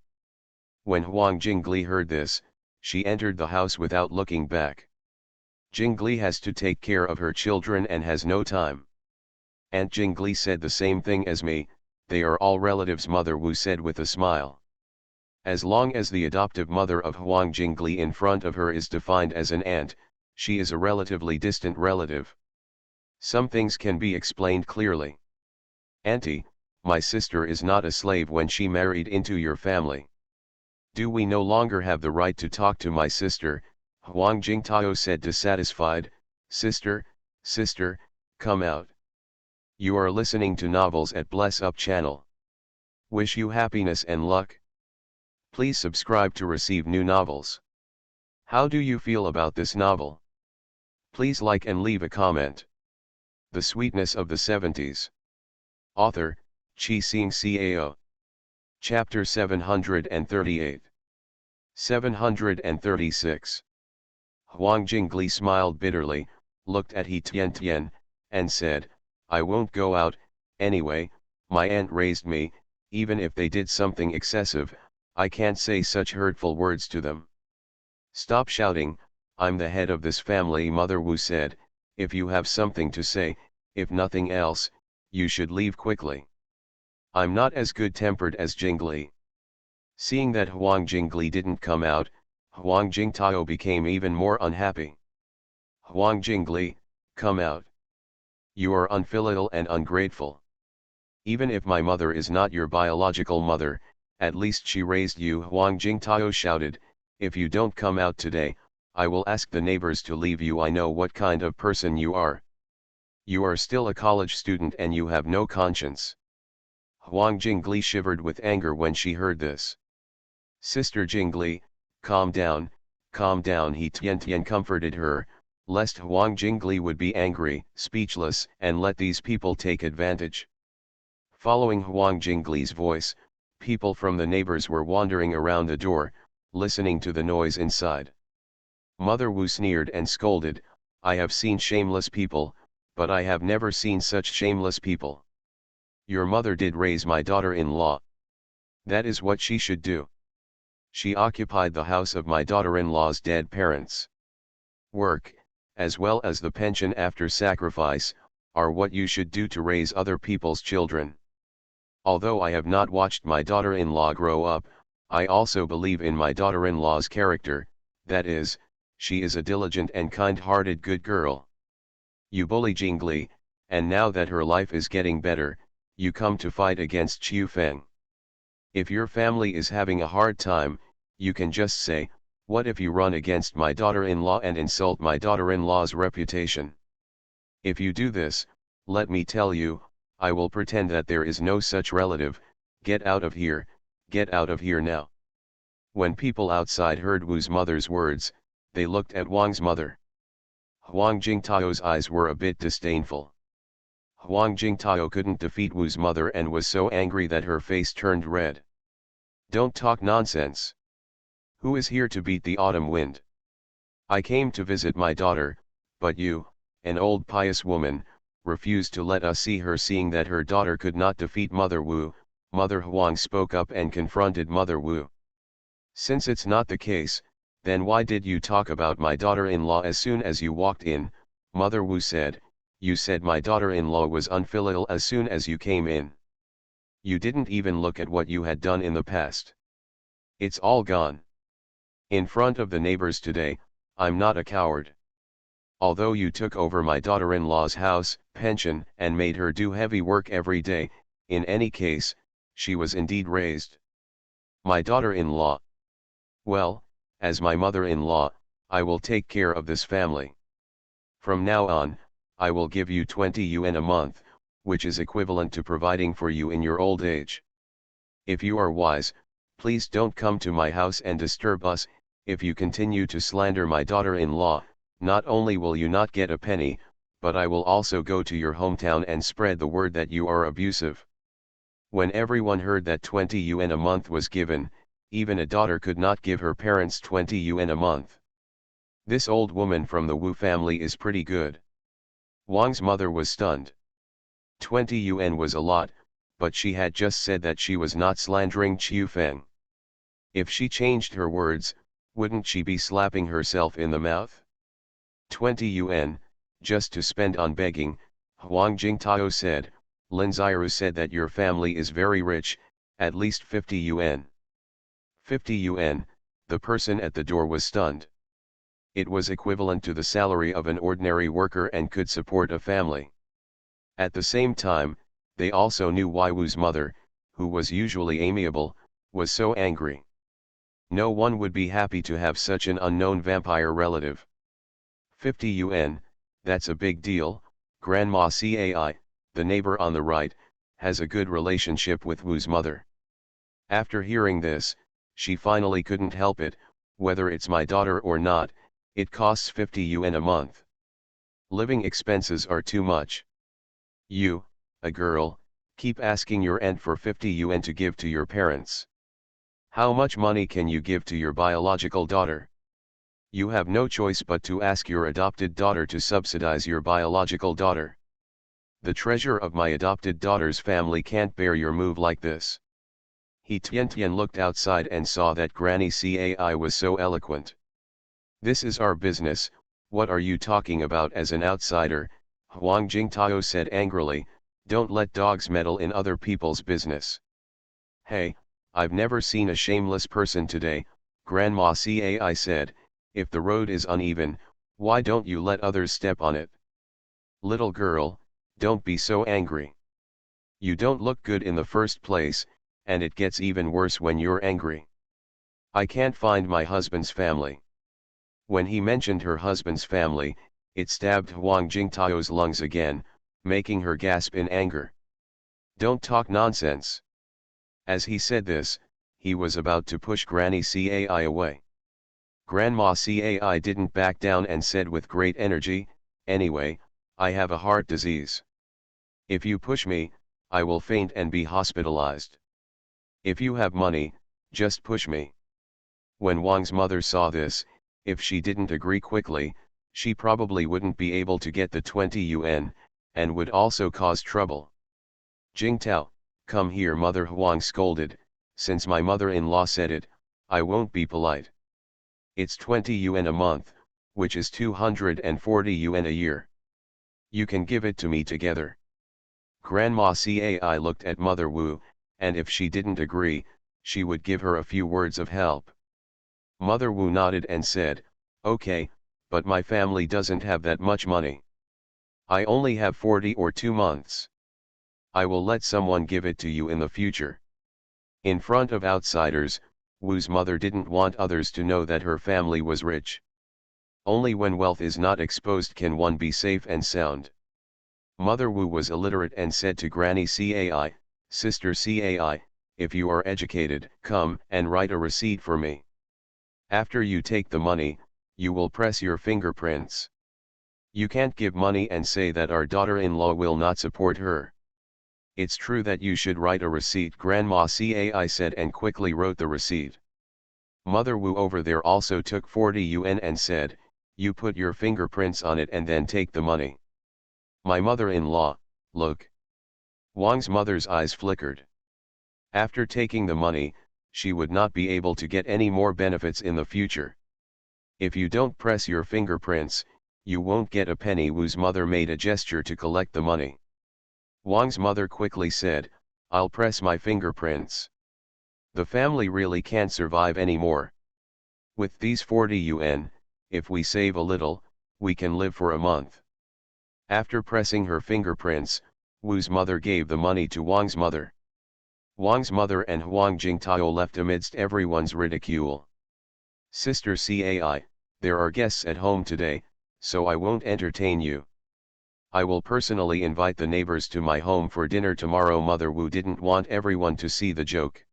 When Huang Jingli heard this, she entered the house without looking back. "Jingli has to take care of her children and has no time." "Aunt Jingli said the same thing as me, they are all relatives," Mother Wu said with a smile. As long as the adoptive mother of Huang Jingli in front of her is defined as an aunt, she is a relatively distant relative. Some things can be explained clearly. "Auntie, my sister is not a slave when she married into your family. Do we no longer have the right to talk to my sister?" Huang Jingtao said dissatisfied. Sister, come out. You are listening to novels at Bless Up channel. Wish you happiness and luck. Please subscribe to receive new novels. How do you feel about this novel? Please like and leave a comment. The Sweetness of the Seventies. Author, Chi Sing Cao. Chapter 738. 736. Huang Jingli smiled bitterly, looked at He Tian, and said, "I won't go out, anyway. My aunt raised me, even if they did something excessive, I can't say such hurtful words to them." "Stop shouting, I'm the head of this family," Mother Wu said. "If you have something to say, if nothing else, you should leave quickly. I'm not as good-tempered as Jingli." Seeing that Huang Jingli didn't come out, Huang Jingtao became even more unhappy. "Huang Jingli, come out. You are unfilial and ungrateful. Even if my mother is not your biological mother, at least she raised you," Huang Jingtao shouted. "If you don't come out today, I will ask the neighbors to leave you. I know what kind of person you are. You are still a college student and you have no conscience." Huang Jingli shivered with anger when she heard this. "Sister Jingli, calm down, He Tian comforted her, lest Huang Jingli would be angry, speechless, and let these people take advantage. Following Huang Jingli's voice, people from the neighbors were wandering around the door, listening to the noise inside. Mother Wu sneered and scolded, "I have seen shameless people, but I have never seen such shameless people. Your mother did raise my daughter-in-law. That is what she should do. She occupied the house of my daughter-in-law's dead parents. Work, as well as the pension after sacrifice, are what you should do to raise other people's children. Although I have not watched my daughter-in-law grow up, I also believe in my daughter-in-law's character, that is, she is a diligent and kind-hearted good girl. You bully Jingli, and now that her life is getting better, you come to fight against Qiu Feng. If your family is having a hard time, you can just say, what if you run against my daughter-in-law and insult my daughter-in-law's reputation? If you do this, let me tell you, I will pretend that there is no such relative. Get out of here now. When people outside heard Wu's mother's words, they looked at Wang's mother. Huang Jingtao's eyes were a bit disdainful. Huang Jingtao couldn't defeat Wu's mother and was so angry that her face turned red. Don't talk nonsense. Who is here to beat the autumn wind? I came to visit my daughter, but you, an old pious woman, refused to let us see her. Seeing that her daughter could not defeat Mother Wu, Mother Huang spoke up and confronted Mother Wu. Since it's not the case, then why did you talk about my daughter-in-law as soon as you walked in? Mother Wu said, you said my daughter-in-law was unfilial as soon as you came in. You didn't even look at what you had done in the past. It's all gone. In front of the neighbors today, I'm not a coward. Although you took over my daughter-in-law's house, pension, and made her do heavy work every day, in any case, she was indeed raised. My daughter-in-law. Well, as my mother-in-law, I will take care of this family. From now on, I will give you 20 yuan a month, which is equivalent to providing for you in your old age. If you are wise, please don't come to my house and disturb us. If you continue to slander my daughter-in-law, not only will you not get a penny, but I will also go to your hometown and spread the word that you are abusive. When everyone heard that 20 yuan a month was given, even a daughter could not give her parents 20 yuan a month. This old woman from the Wu family is pretty good. Wang's mother was stunned. 20 yuan was a lot, but she had just said that she was not slandering Qiu Feng. If she changed her words, wouldn't she be slapping herself in the mouth? 20 yuan, just to spend on begging, Huang Jingtao said. Lin Xiru said that your family is very rich, at least 50 yuan. 50 yuan, the person at the door was stunned. It was equivalent to the salary of an ordinary worker and could support a family. At the same time, they also knew why Wu's mother, who was usually amiable, was so angry. No one would be happy to have such an unknown vampire relative. 50 yuan, that's a big deal. Grandma Cai, the neighbor on the right, has a good relationship with Wu's mother. After hearing this, she finally couldn't help it. Whether it's my daughter or not, it costs 50 yuan a month. Living expenses are too much. You, a girl, keep asking your aunt for 50 yuan to give to your parents. How much money can you give to your biological daughter? You have no choice but to ask your adopted daughter to subsidize your biological daughter. The treasure of my adopted daughter's family can't bear your move like this. He Tian looked outside and saw that Granny Cai was so eloquent. This is our business, what are you talking about as an outsider? Huang Jingtao said angrily, don't let dogs meddle in other people's business. Hey, I've never seen a shameless person today, Grandma Cai said. If the road is uneven, why don't you let others step on it? Little girl, don't be so angry. You don't look good in the first place, and it gets even worse when you're angry. I can't find my husband's family. When he mentioned her husband's family, it stabbed Huang Jingtao's lungs again, making her gasp in anger. Don't talk nonsense. As he said this, he was about to push Granny Cai away. Grandma Cai didn't back down and said with great energy, anyway, I have a heart disease. If you push me, I will faint and be hospitalized. If you have money, just push me. When Wang's mother saw this, if she didn't agree quickly, she probably wouldn't be able to get the 20 yuan, and would also cause trouble. Jingtao, come here, Mother Huang scolded. Since my mother-in-law said it, I won't be polite. It's 20 yuan a month, which is 240 yuan a year. You can give it to me together. Grandma Cai looked at Mother Wu, and if she didn't agree, she would give her a few words of help. Mother Wu nodded and said, okay, but my family doesn't have that much money. I only have 40 or 2 months. I will let someone give it to you in the future. In front of outsiders, Wu's mother didn't want others to know that her family was rich. Only when wealth is not exposed can one be safe and sound. Mother Wu was illiterate and said to Granny Cai, Sister Cai, if you are educated, come and write a receipt for me. After you take the money, you will press your fingerprints. You can't give money and say that our daughter-in-law will not support her. It's true that you should write a receipt, Grandma Cai said, and quickly wrote the receipt. Mother Wu over there also took 40 yuan and said, you put your fingerprints on it and then take the money. My mother-in-law, look. Wang's mother's eyes flickered. After taking the money, she would not be able to get any more benefits in the future. If you don't press your fingerprints, you won't get a penny. Wu's mother made a gesture to collect the money. Wang's mother quickly said, I'll press my fingerprints. The family really can't survive anymore. With these 40 yuan, if we save a little, we can live for a month. After pressing her fingerprints, Wu's mother gave the money to Wang's mother. Wang's mother and Huang Jingtao left amidst everyone's ridicule. Sister Cai, there are guests at home today, so I won't entertain you. I will personally invite the neighbors to my home for dinner tomorrow. Mother Wu didn't want everyone to see the joke.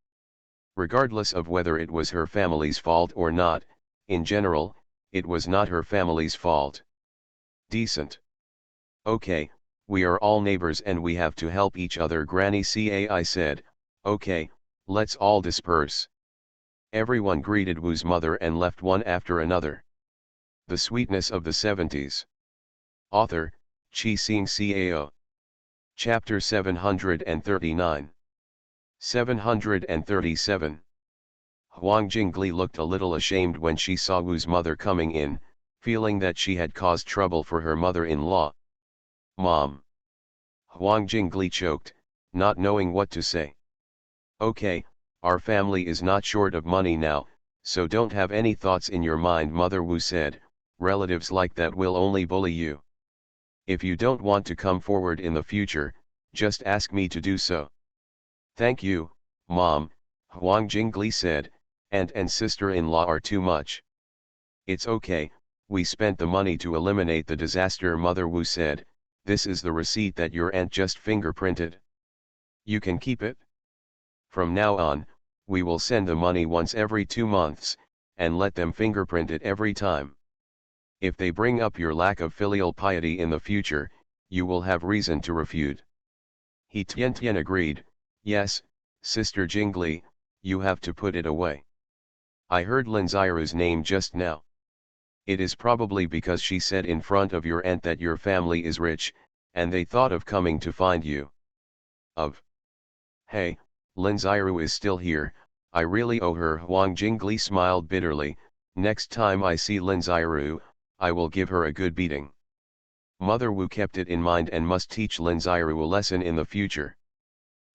Regardless of whether it was her family's fault or not, in general, it was not her family's fault. Decent. Okay, we are all neighbors and we have to help each other, Granny Cai said. Okay, let's all disperse. Everyone greeted Wu's mother and left one after another. The Sweetness of the 70s. Author, Chi Sing Cao. Chapter 739. 737. Huang Jingli looked a little ashamed when she saw Wu's mother coming in, feeling that she had caused trouble for her mother-in-law. Mom. Huang Jingli choked, not knowing what to say. Okay, our family is not short of money now, so don't have any thoughts in your mind, Mother Wu said. Relatives like that will only bully you. If you don't want to come forward in the future, just ask me to do so. Thank you, Mom, Huang Jingli said, aunt and sister-in-law are too much. It's okay, we spent the money to eliminate the disaster, Mother Wu said. This is the receipt that your aunt just fingerprinted. You can keep it. From now on, we will send the money once every 2 months, and let them fingerprint it every time. If they bring up your lack of filial piety in the future, you will have reason to refute. He Tian agreed, yes, Sister Jingli, you have to put it away. I heard Lin Xiru's name just now. It is probably because she said in front of your aunt that your family is rich, and they thought of coming to find you. Hey, Lin Xiru is still here, I really owe her. Huang Jingli smiled bitterly. Next time I see Lin Xiru, I will give her a good beating. Mother Wu kept it in mind and must teach Lin Xiru a lesson in the future.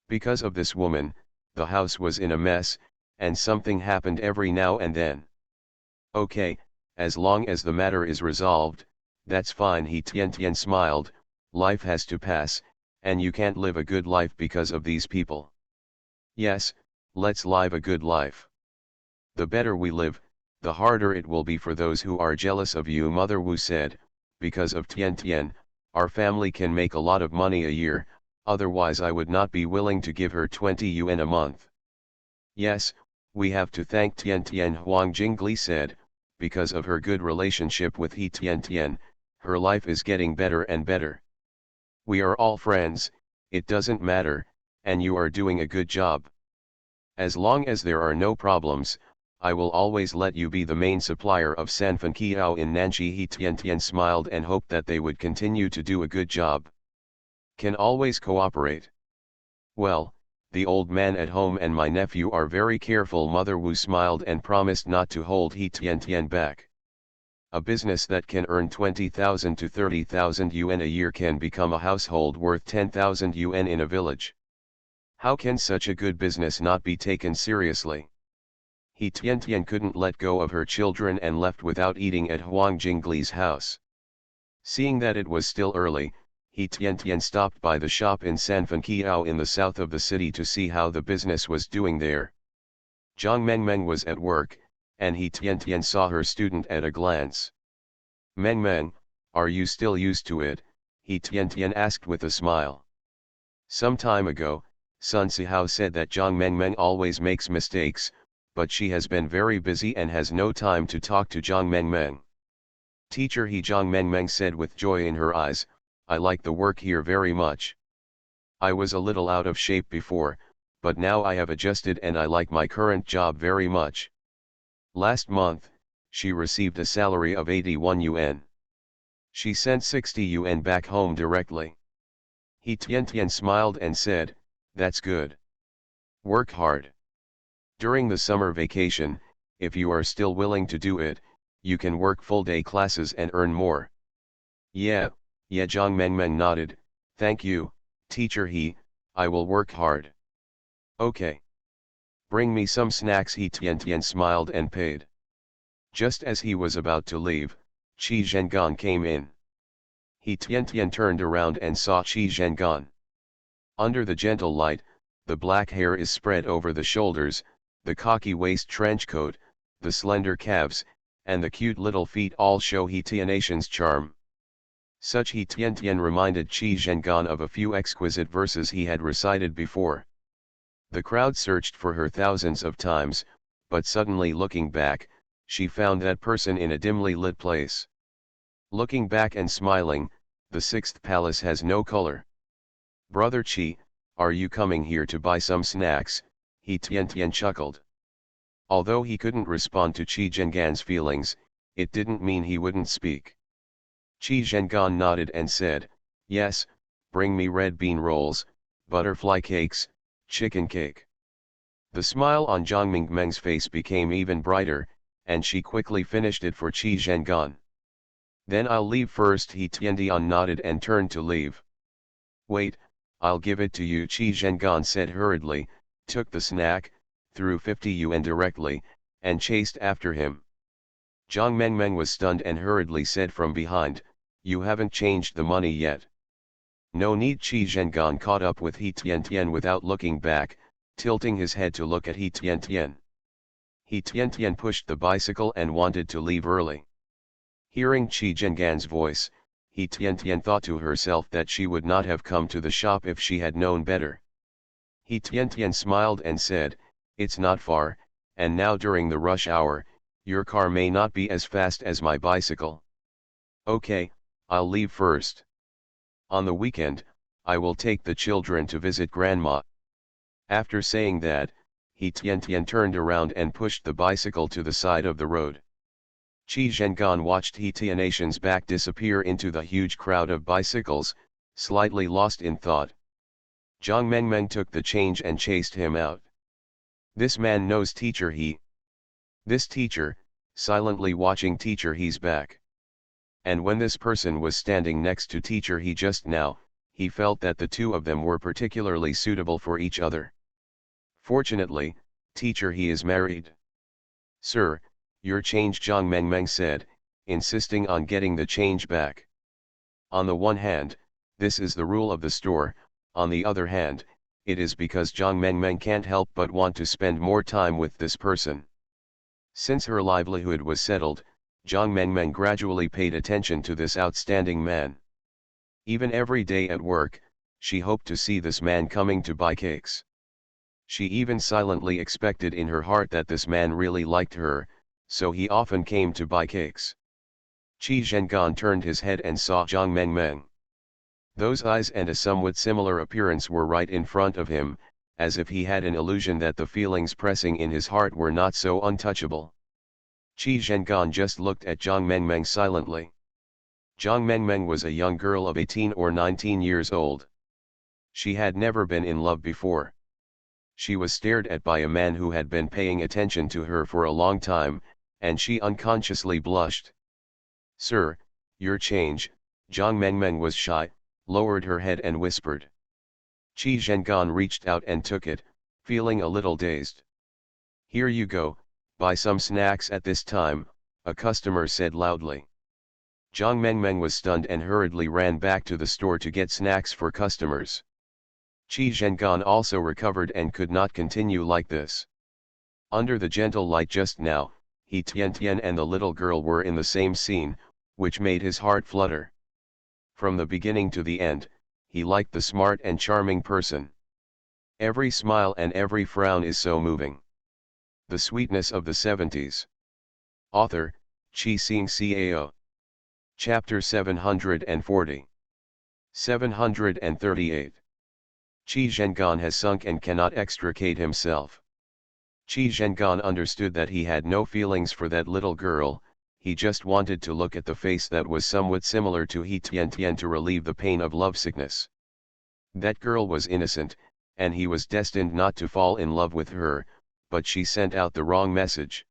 Because of this woman, the house was in a mess, and something happened every now and then. Okay, as long as the matter is resolved, that's fine. He Tian smiled. Life has to pass, and you can't live a good life because of these people. Yes, let's live a good life. The better we live, the harder it will be for those who are jealous of you, Mother Wu said. Because of Tian, our family can make a lot of money a year, otherwise I would not be willing to give her 20 yuan a month. Yes, we have to thank Tian, Huang Jingli said. Because of her good relationship with He Tian, her life is getting better and better. We are all friends, it doesn't matter, and you are doing a good job. As long as there are no problems, I will always let you be the main supplier of Sanfanqiao in Nanxi. He Tian smiled and hoped that they would continue to do a good job. Can always cooperate. Well, the old man at home and my nephew are very careful. Mother Wu smiled and promised not to hold He Tian back. A business that can earn 20,000 to 30,000 yuan a year can become a household worth 10,000 yuan in a village. How can such a good business not be taken seriously? He Tian couldn't let go of her children and left without eating at Huang Jingli's house. Seeing that it was still early, He Tian stopped by the shop in Sanfenqiao in the south of the city to see how the business was doing there. Zhang Mengmeng was at work, and He Tian saw her student at a glance. Mengmeng, are you still used to it? He Tian asked with a smile. Some time ago, Sun Sihao said that Zhang Mengmeng always makes mistakes, but she has been very busy and has no time to talk to Zhang Mengmeng. Teacher He Zhang Mengmeng said with joy in her eyes, I like the work here very much. I was a little out of shape before, but now I have adjusted and I like my current job very much. Last month, she received a salary of 81 yuan. She sent 60 yuan back home directly. He Tian smiled and said, that's good. Work hard. During the summer vacation, if you are still willing to do it, you can work full-day classes and earn more. Yeah, Zhang Mengmeng nodded, thank you, teacher He, I will work hard. Okay. Bring me some snacks. He Tian smiled and paid. Just as he was about to leave, Qi Zhengan came in. He Tian turned around and saw Qi Zhengan. Under the gentle light, the black hair is spread over the shoulders, the cocky waist trench coat, the slender calves, and the cute little feet all show He Tian's charm. Such He Tian reminded Qi Zhengan of a few exquisite verses he had recited before. The crowd searched for her thousands of times, but suddenly looking back, she found that person in a dimly lit place. Looking back and smiling, the sixth palace has no color. Brother Qi, are you coming here to buy some snacks? He Tian chuckled. Although he couldn't respond to Qi Zhengan's feelings, it didn't mean he wouldn't speak. Qi Zhengan nodded and said, yes, bring me red bean rolls, butterfly cakes, chicken cake. The smile on Zhang Mengmeng's face became even brighter, and she quickly finished it for Qi Zhengan. Then I'll leave first. He Tian nodded and turned to leave. Wait, I'll give it to you. Qi Zhengan said hurriedly, took the snack, threw 50 yuan directly, and chased after him. Zhang Mengmeng was stunned and hurriedly said from behind, you haven't changed the money yet. No need. Qi Zhengan caught up with He Tian without looking back, tilting his head to look at He Tian. He Tian pushed the bicycle and wanted to leave early. Hearing Qi Zhengan's voice, He Tian thought to herself that she would not have come to the shop if she had known better. He Tian smiled and said, it's not far, and now during the rush hour, your car may not be as fast as my bicycle. Okay, I'll leave first. On the weekend, I will take the children to visit grandma. After saying that, He Tian turned around and pushed the bicycle to the side of the road. Qi Zhengan watched He Tian's back disappear into the huge crowd of bicycles, slightly lost in thought. Zhang Mengmeng took the change and chased him out. This man knows teacher He. This teacher, silently watching teacher He's back. And when this person was standing next to teacher He just now, he felt that the two of them were particularly suitable for each other. Fortunately, teacher He is married. Sir, your change, Zhang Mengmeng said, insisting on getting the change back. On the one hand, this is the rule of the store, on the other hand, it is because Zhang Mengmeng can't help but want to spend more time with this person. Since her livelihood was settled, Zhang Mengmeng gradually paid attention to this outstanding man. Even every day at work, she hoped to see this man coming to buy cakes. She even silently expected in her heart that this man really liked her, so he often came to buy cakes. Qi Zhengan turned his head and saw Zhang Mengmeng. Those eyes and a somewhat similar appearance were right in front of him, as if he had an illusion that the feelings pressing in his heart were not so untouchable. Qi Zhengan just looked at Zhang Mengmeng silently. Zhang Mengmeng was a young girl of 18 or 19 years old. She had never been in love before. She was stared at by a man who had been paying attention to her for a long time, and she unconsciously blushed. "Sir, your change." Jiang Mengmeng was shy, lowered her head and whispered. Qi Zhengan reached out and took it, feeling a little dazed. "Here you go, buy some snacks at this time," a customer said loudly. Jiang Mengmeng was stunned and hurriedly ran back to the store to get snacks for customers. Qi Zhengan also recovered and could not continue like this. Under the gentle light just now, He Tian and the little girl were in the same scene, which made his heart flutter. From the beginning to the end, he liked the smart and charming person. Every smile and every frown is so moving. The sweetness of the 70s. Author, Chi Sing Cao. Chapter 740. 738. Qi Zhengan has sunk and cannot extricate himself. Qi Zhengan understood that he had no feelings for that little girl, he just wanted to look at the face that was somewhat similar to He Tian to relieve the pain of lovesickness. That girl was innocent, and he was destined not to fall in love with her, but she sent out the wrong message.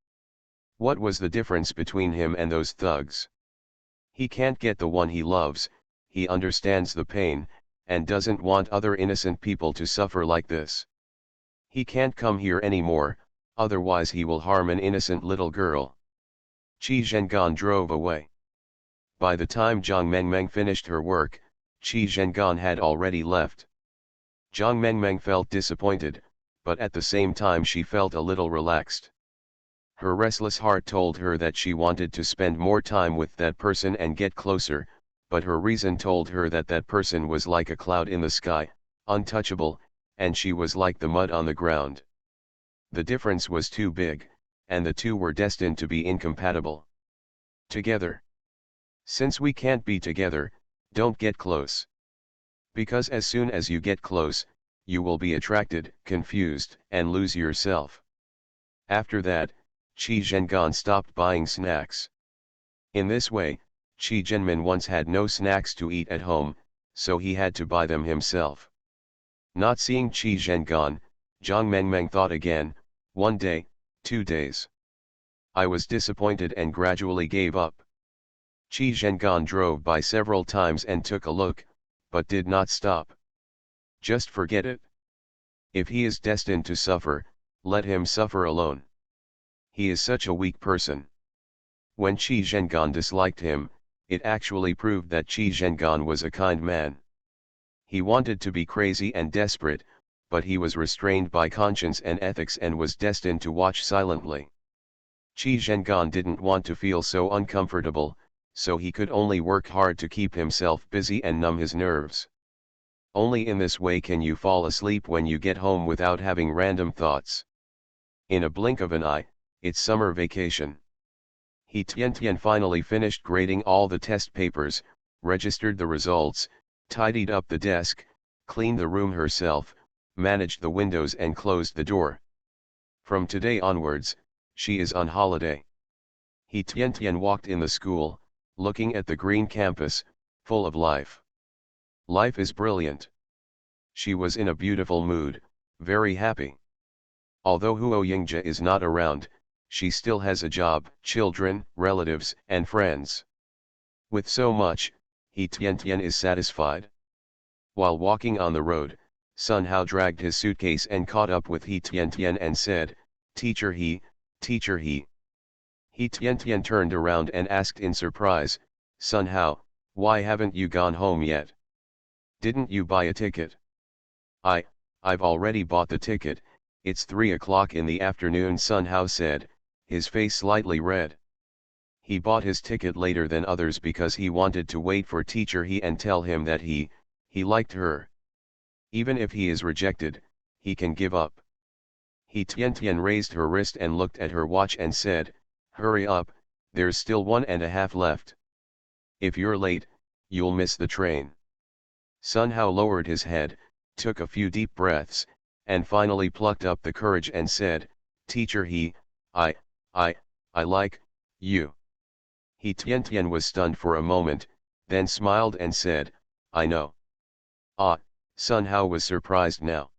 What was the difference between him and those thugs? He can't get the one he loves, he understands the pain, and doesn't want other innocent people to suffer like this. He can't come here anymore, otherwise he will harm an innocent little girl. Qi Zhengan drove away. By the time Jiang Mengmeng finished her work, Qi Zhengan had already left. Jiang Mengmeng felt disappointed, but at the same time she felt a little relaxed. Her restless heart told her that she wanted to spend more time with that person and get closer, but her reason told her that that person was like a cloud in the sky, untouchable, and she was like the mud on the ground. The difference was too big, and the two were destined to be incompatible. Together. Since we can't be together, don't get close. Because as soon as you get close, you will be attracted, confused, and lose yourself. After that, Qi Zhengan stopped buying snacks. In this way, Qi Zhenmin once had no snacks to eat at home, so he had to buy them himself. Not seeing Qi Zhengan, Jiang Mengmeng thought again, 1 day, 2 days. I was disappointed and gradually gave up. Qi Zhengan drove by several times and took a look, but did not stop. Just forget it. If he is destined to suffer, let him suffer alone. He is such a weak person. When Qi Zhengan disliked him, it actually proved that Qi Zhengan was a kind man. He wanted to be crazy and desperate, but he was restrained by conscience and ethics and was destined to watch silently. Qi Zhengan didn't want to feel so uncomfortable, so he could only work hard to keep himself busy and numb his nerves. Only in this way can you fall asleep when you get home without having random thoughts. In a blink of an eye, it's summer vacation. He Tian finally finished grading all the test papers, registered the results, tidied up the desk, cleaned the room herself, managed the windows and closed the door. From today onwards, she is on holiday. He Tian walked in the school, looking at the green campus, full of life. Life is brilliant. She was in a beautiful mood, very happy. Although Huo Yingjia is not around, she still has a job, children, relatives, and friends. With so much, He Tian is satisfied. While walking on the road, Sun Hao dragged his suitcase and caught up with He Tian and said, Teacher He. He Tian turned around and asked in surprise, Sun Hao, why haven't you gone home yet? Didn't you buy a ticket? I've already bought the ticket, it's 3 o'clock in the afternoon, Sun Hao said, his face slightly red. He bought his ticket later than others because he wanted to wait for Teacher He and tell him that he liked her. Even if he is rejected, he can give up. He Tian raised her wrist and looked at her watch and said, hurry up, there's still 1.5 left. If you're late, you'll miss the train. Sun Hao lowered his head, took a few deep breaths, and finally plucked up the courage and said, Teacher He, I like you. He Tian was stunned for a moment, then smiled and said, I know. Ah, Sun Hao was surprised now.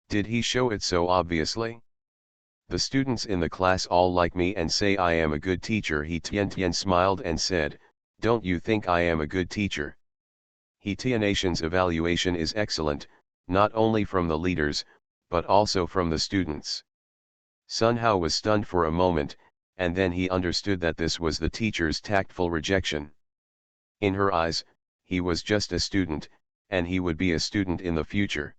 Did he show it so obviously? The students in the class all like me and say I am a good teacher. He Tian smiled and said, don't you think I am a good teacher? He Tianation's evaluation is excellent, not only from the leaders, but also from the students. Sun Hao was stunned for a moment, and then he understood that this was the teacher's tactful rejection. In her eyes, he was just a student, and he would be a student in the future.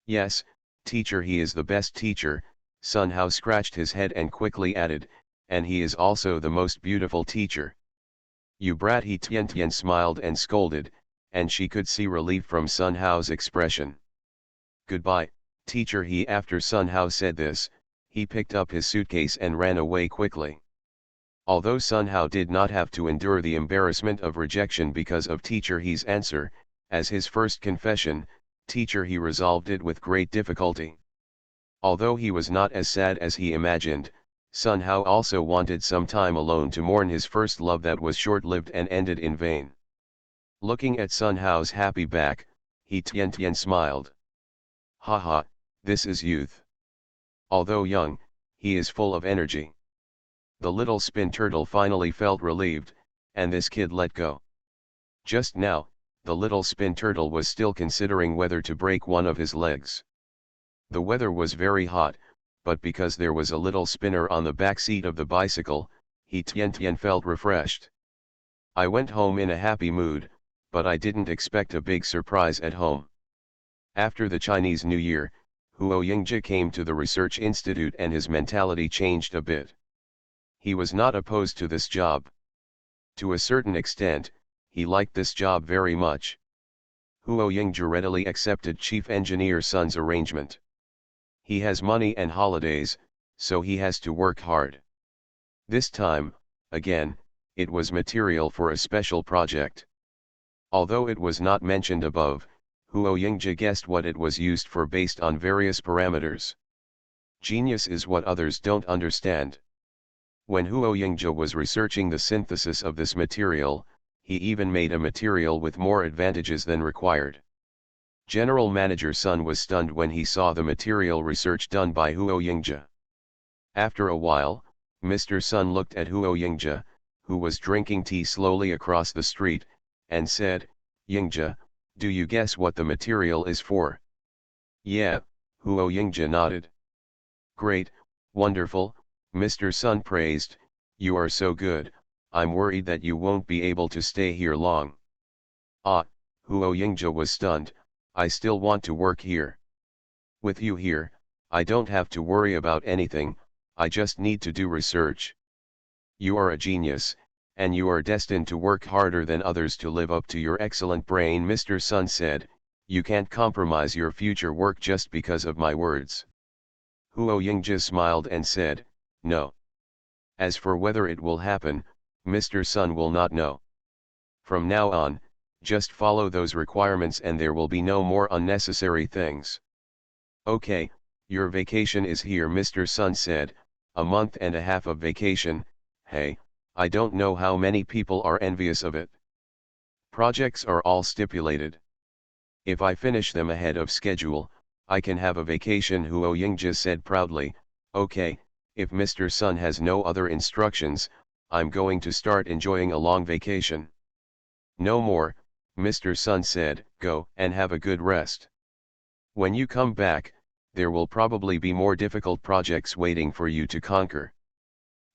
Yes, teacher, he is the best teacher. Sun Hao scratched his head and quickly added, and he is also the most beautiful teacher. You brat, he Tian smiled and scolded, and she could see relief from Sun Hao's expression. Goodbye, teacher. He After Sun Hao said this, he picked up his suitcase and ran away quickly. Although Sun Hao did not have to endure the embarrassment of rejection because of teacher He's answer, as his first confession, teacher He resolved it with great difficulty. Although he was not as sad as he imagined, Sun Hao also wanted some time alone to mourn his first love that was short-lived and ended in vain. Looking at Sun Hao's happy back, he Tian smiled. Haha, this is youth. Although young, he is full of energy. The little spin turtle finally felt relieved, and this kid let go. Just now, the little spin turtle was still considering whether to break one of his legs. The weather was very hot, but because there was a little spinner on the back seat of the bicycle, he Tian felt refreshed. I went home in a happy mood, but I didn't expect a big surprise at home. After the Chinese New Year, Huo Yingzhi came to the research institute and his mentality changed a bit. He was not opposed to this job. To a certain extent, he liked this job very much. Huo Yingzhi readily accepted Chief Engineer Sun's arrangement. He has money and holidays, so he has to work hard. This time, again, it was material for a special project. Although it was not mentioned above, Huo Yingzhi guessed what it was used for based on various parameters. Genius is what others don't understand. When Huo Yingzhi was researching the synthesis of this material, he even made a material with more advantages than required. General Manager Sun was stunned when he saw the material research done by Huo Yingzhi. After a while, Mr. Sun looked at Huo Yingzhi, who was drinking tea slowly across the street, and said, Yingzhi, do you guess what the material is for? Yeah, Huo Yingzhi nodded. Great, wonderful, Mr. Sun praised, you are so good, I'm worried that you won't be able to stay here long. Ah, Huo Yingzhi was stunned, I still want to work here. With you here, I don't have to worry about anything, I just need to do research. You are a genius, and you are destined to work harder than others to live up to your excellent brain. Mr. Sun said, you can't compromise your future work just because of my words. Huo Yingzhi smiled and said, no. As for whether it will happen, Mr. Sun will not know. From now on, just follow those requirements and there will be no more unnecessary things. Okay, your vacation is here, Mr. Sun said, a month and a half of vacation, hey, I don't know how many people are envious of it. Projects are all stipulated. If I finish them ahead of schedule, I can have a vacation, Huo Yingzhi said proudly. Okay, if Mr. Sun has no other instructions, I'm going to start enjoying a long vacation. No more, Mr. Sun said, go and have a good rest. When you come back, there will probably be more difficult projects waiting for you to conquer.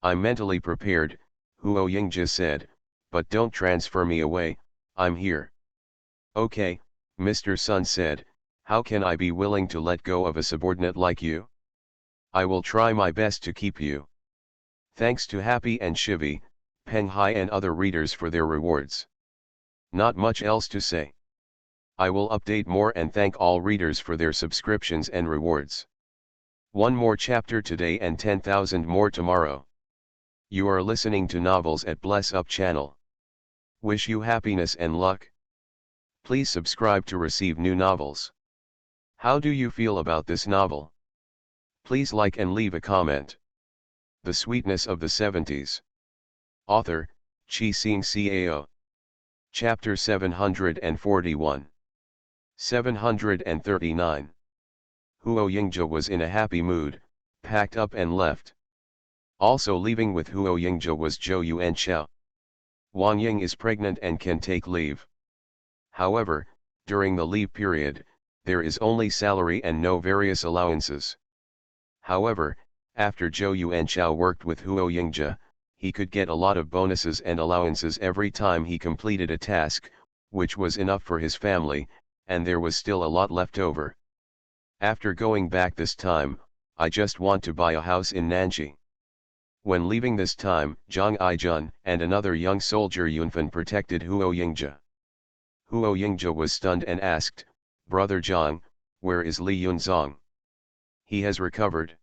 I'm mentally prepared, Huo Yingzhi said, but don't transfer me away, I'm here. Okay, Mr. Sun said, how can I be willing to let go of a subordinate like you? I will try my best to keep you. Thanks to Happy and Shivi, Peng Hai and other readers for their rewards. Not much else to say. I will update more and thank all readers for their subscriptions and rewards. One more chapter today and 10,000 more tomorrow. You are listening to Novels at Bless Up channel. Wish you happiness and luck. Please subscribe to receive new novels. How do you feel about this novel? Please like and leave a comment. The Sweetness of the 70s. Author, Chi Sing Cao. Chapter 741. 739. Huo Yingzhe was in a happy mood, packed up and left. Also leaving with Huo Yingzhe was Zhou Yuanxiao. Wang Ying is pregnant and can take leave. However, during the leave period, there is only salary and no various allowances. However, after Zhou Yuanxiao worked with Huo Yingzhe, he could get a lot of bonuses and allowances every time he completed a task, which was enough for his family, and there was still a lot left over. After going back this time, I just want to buy a house in Nanji. When leaving this time, Zhang Aijun and another young soldier Yunfan protected Huo Yingzhe. Huo Yingzhe was stunned and asked, "Brother Zhang, where is Li Yunzong? He has recovered.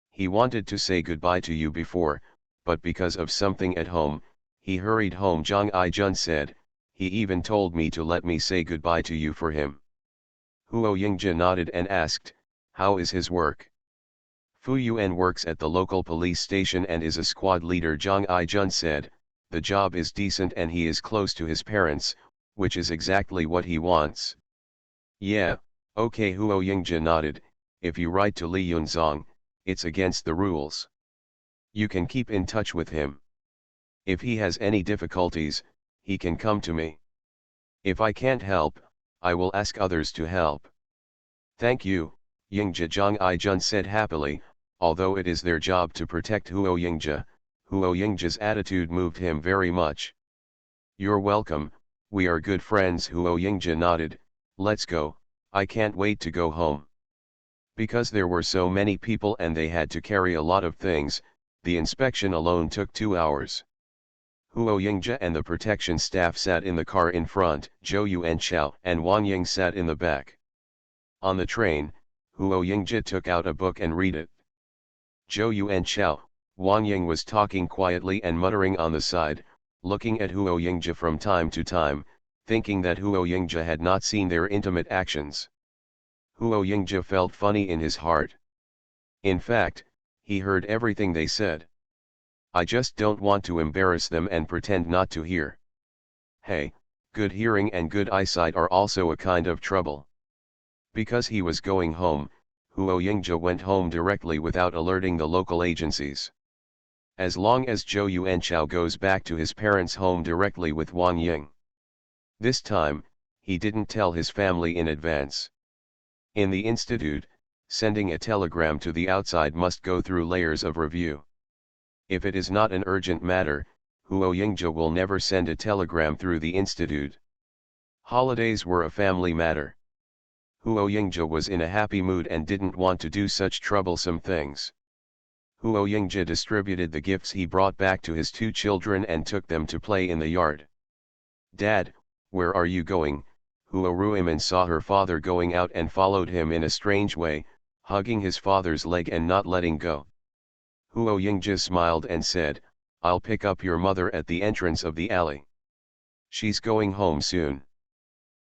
He wanted to say goodbye to you before, but because of something at home, he hurried home." Zhang Aijun said, "He even told me to let me say goodbye to you for him." Huo Yingzhe nodded and asked, "How is his work?" "Fu Yuan works at the local police station and is a squad leader." Zhang Aijun said, "The job is decent and he is close to his parents, which is exactly what he wants." "Yeah, okay." Huo Yingzhe nodded, "If you write to Li Yunzong, it's against the rules. You can keep in touch with him. If he has any difficulties, he can come to me. If I can't help, I will ask others to help." "Thank you, Yingzhe." Zhang Aijun said happily, although it is their job to protect Huo Yingzhe, Huo Yingzhe's attitude moved him very much. "You're welcome, we are good friends." Huo Yingzhe nodded, "Let's go, I can't wait to go home." Because there were so many people and they had to carry a lot of things, the inspection alone took 2 hours. Huo Yingzhe and the protection staff sat in the car in front, Zhou Yuanxiao and Wang Ying sat in the back. On the train, Huo Yingzhe took out a book and read it. Zhou Yuanxiao, Wang Ying was talking quietly and muttering on the side, looking at Huo Yingzhe from time to time, thinking that Huo Yingzhe had not seen their intimate actions. Huo Yingzhe felt funny in his heart. In fact, he heard everything they said. "I just don't want to embarrass them and pretend not to hear." Hey, good hearing and good eyesight are also a kind of trouble. Because he was going home, Huo Yingzhe went home directly without alerting the local agencies. As long as Zhou Yuanxiao goes back to his parents' home directly with Wang Ying. This time, he didn't tell his family in advance. In the institute, sending a telegram to the outside must go through layers of review. If it is not an urgent matter, Huo Yingzhe will never send a telegram through the institute. Holidays were a family matter. Huo Yingzhe was in a happy mood and didn't want to do such troublesome things. Huo Yingzhe distributed the gifts he brought back to his 2 children and took them to play in the yard. "Dad, where are you going?" Huo Ruimin saw her father going out and followed him in a strange way, hugging his father's leg and not letting go. Huo Yingzhe smiled and said, "I'll pick up your mother at the entrance of the alley. She's going home soon."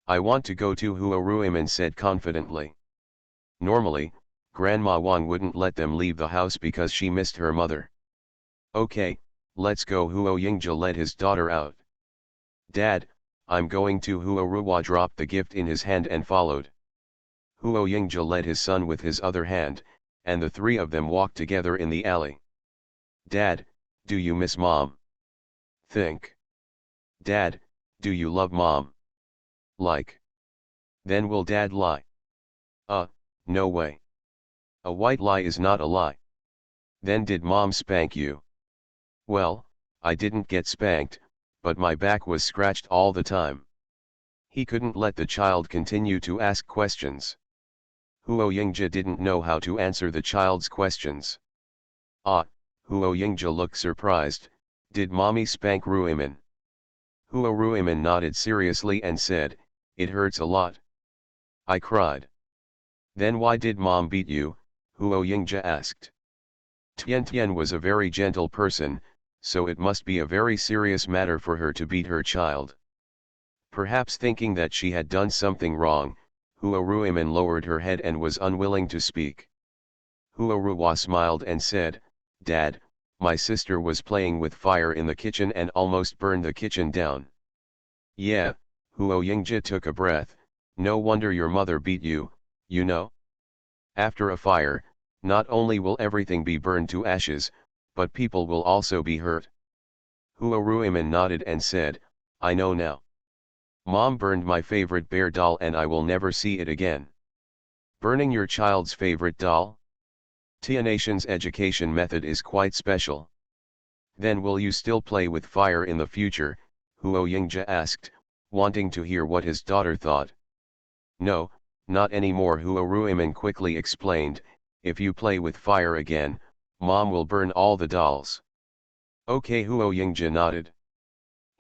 "I want to go too," Huo Ruimin said confidently. Normally, Grandma Wang wouldn't let them leave the house because she missed her mother. "Okay, let's go." Huo Yingzhe led his daughter out. "Dad, I'm going to." Huo Ruwa dropped the gift in his hand and followed. Huo Yingzhe led his son with his other hand, and the 3 of them walked together in the alley. "Dad, do you miss Mom?" "Think." "Dad, do you love Mom?" "Like." "Then will Dad lie?" No way. A white lie is not a lie." "Then did Mom spank you?" "Well, I didn't get spanked, but my back was scratched all the time." He couldn't let the child continue to ask questions. Huo Yingzhe didn't know how to answer the child's questions. "Ah," Huo Yingzhe looked surprised, "did Mommy spank Ruimin?" Huo Ruimin nodded seriously and said, "It hurts a lot. I cried." "Then why did Mom beat you?" Huo Yingzhe asked. Tian Tian was a very gentle person, so it must be a very serious matter for her to beat her child. Perhaps thinking that she had done something wrong, Huo Ruimin lowered her head and was unwilling to speak. Huo Ruwa smiled and said, "Dad, my sister was playing with fire in the kitchen and almost burned the kitchen down." "Yeah," Huo Yingzhe took a breath, No wonder your mother beat you, you know. After a fire, not only will everything be burned to ashes, but people will also be hurt. Huo nodded and said, I know now. Mom burned my favorite bear doll and I will never see it again. Burning your child's favorite doll? Tianation's education method is quite special. Then will you still play with fire in the future? Huo Yingja asked, wanting to hear what his daughter thought. No, not anymore, Huo quickly explained. If you play with fire again, Mom will burn all the dolls. Okay, Huo Yingja nodded.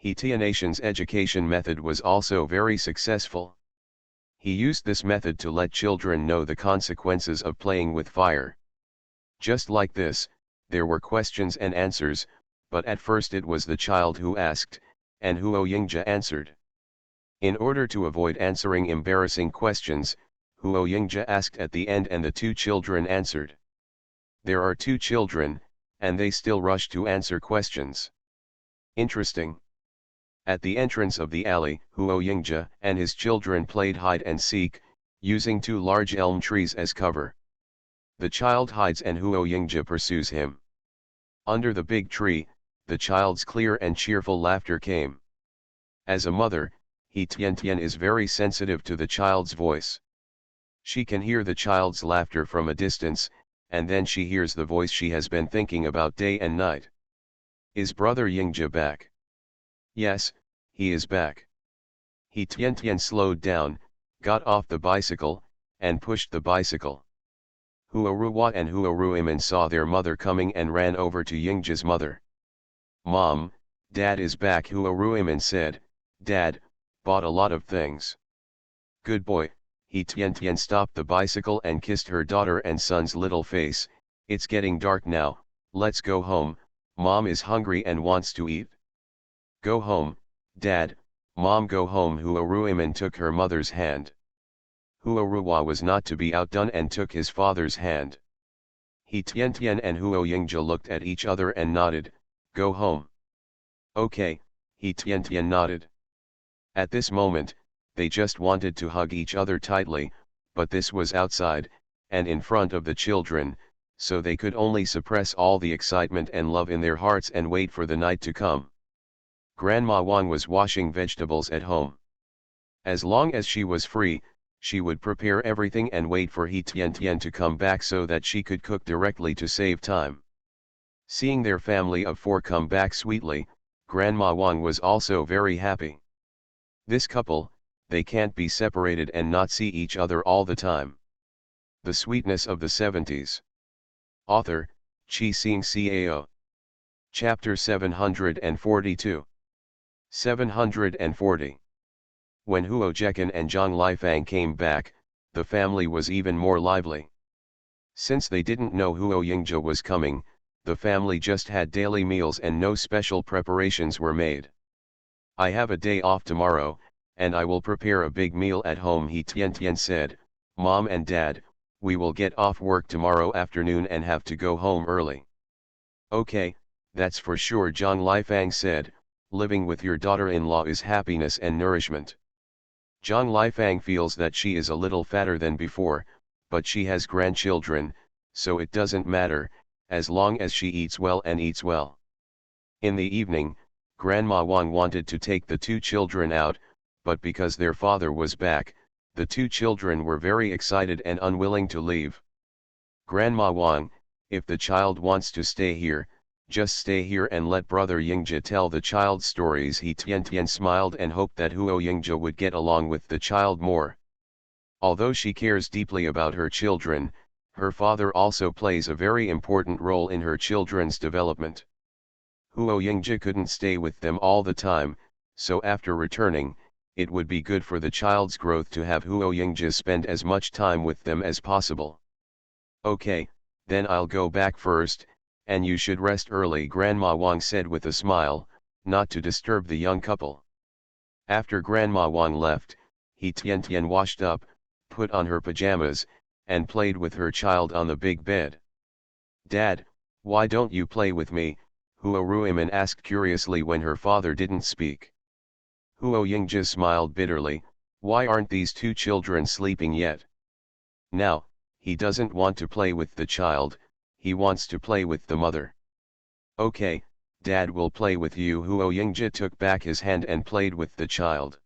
Tianation's education method was also very successful. He used this method to let children know the consequences of playing with fire. Just like this, there were questions and answers, but at first it was the child who asked, and Huo Yingja answered. In order to avoid answering embarrassing questions, Huo Yingja asked at the end and the two children answered. There are two children, and they still rush to answer questions. Interesting. At the entrance of the alley, Huo Yingja and his children played hide and seek, using two large elm trees as cover. The child hides and Huo Yingja pursues him. Under the big tree, the child's clear and cheerful laughter came. As a mother, Tian is very sensitive to the child's voice. She can hear the child's laughter from a distance, and then she hears the voice she has been thinking about day and night. Is brother Yingja back? Yes, he is back. Tian slowed down, got off the bicycle, and pushed the bicycle. Huo and Huo saw their mother coming and ran over to Yingja's mother. Mom, Dad is back, Huo said. Dad, bought a lot of things. Good boy. Tian stopped the bicycle and kissed her daughter and son's little face. It's getting dark now, let's go home, Mom is hungry and wants to eat. Go home, Dad, Mom, go home. Huo took her mother's hand. Huo was not to be outdone and took his father's hand. Tian and Huo Yingja looked at each other and nodded, go home. Okay, Tian nodded. At this moment, they just wanted to hug each other tightly, but this was outside, and in front of the children, so they could only suppress all the excitement and love in their hearts and wait for the night to come. Grandma Wang was washing vegetables at home. As long as she was free, she would prepare everything and wait for Tian to come back so that she could cook directly to save time. Seeing their family of four come back sweetly, Grandma Wang was also very happy. This couple, they can't be separated and not see each other all the time. The Sweetness of the 70s. Author, Chi Sing Cao. Chapter 742. 740. When Huo Jekan and Zhang Lifang came back, the family was even more lively. Since they didn't know Huo Yingja was coming, the family just had daily meals and no special preparations were made. I have a day off tomorrow, and I will prepare a big meal at home, Tian said. Mom and Dad, we will get off work tomorrow afternoon and have to go home early. Okay, that's for sure, Zhang Lifang said. Living with your daughter-in-law is happiness and nourishment. Zhang Lifang feels that she is a little fatter than before, but she has grandchildren, so it doesn't matter, as long as she eats well and eats well. In the evening, Grandma Wang wanted to take the two children out, but because their father was back, the two children were very excited and unwilling to leave. Grandma Wang, if the child wants to stay here, just stay here and let brother Yingja tell the child stories. Tian smiled and hoped that Huo Yingja would get along with the child more. Although she cares deeply about her children, her father also plays a very important role in her children's development. Huo Yingja couldn't stay with them all the time, so after returning, it would be good for the child's growth to have Huo Yingja spend as much time with them as possible. Okay, then I'll go back first, and you should rest early, Grandma Wang said with a smile, not to disturb the young couple. After Grandma Wang left, Tian washed up, put on her pajamas, and played with her child on the big bed. Dad, why don't you play with me? Huo asked curiously when her father didn't speak. Huo Yingja smiled bitterly, Why aren't these two children sleeping yet? Now, he doesn't want to play with the child, he wants to play with the mother. Okay, Dad will play with you. Huo Yingja took back his hand and played with the child.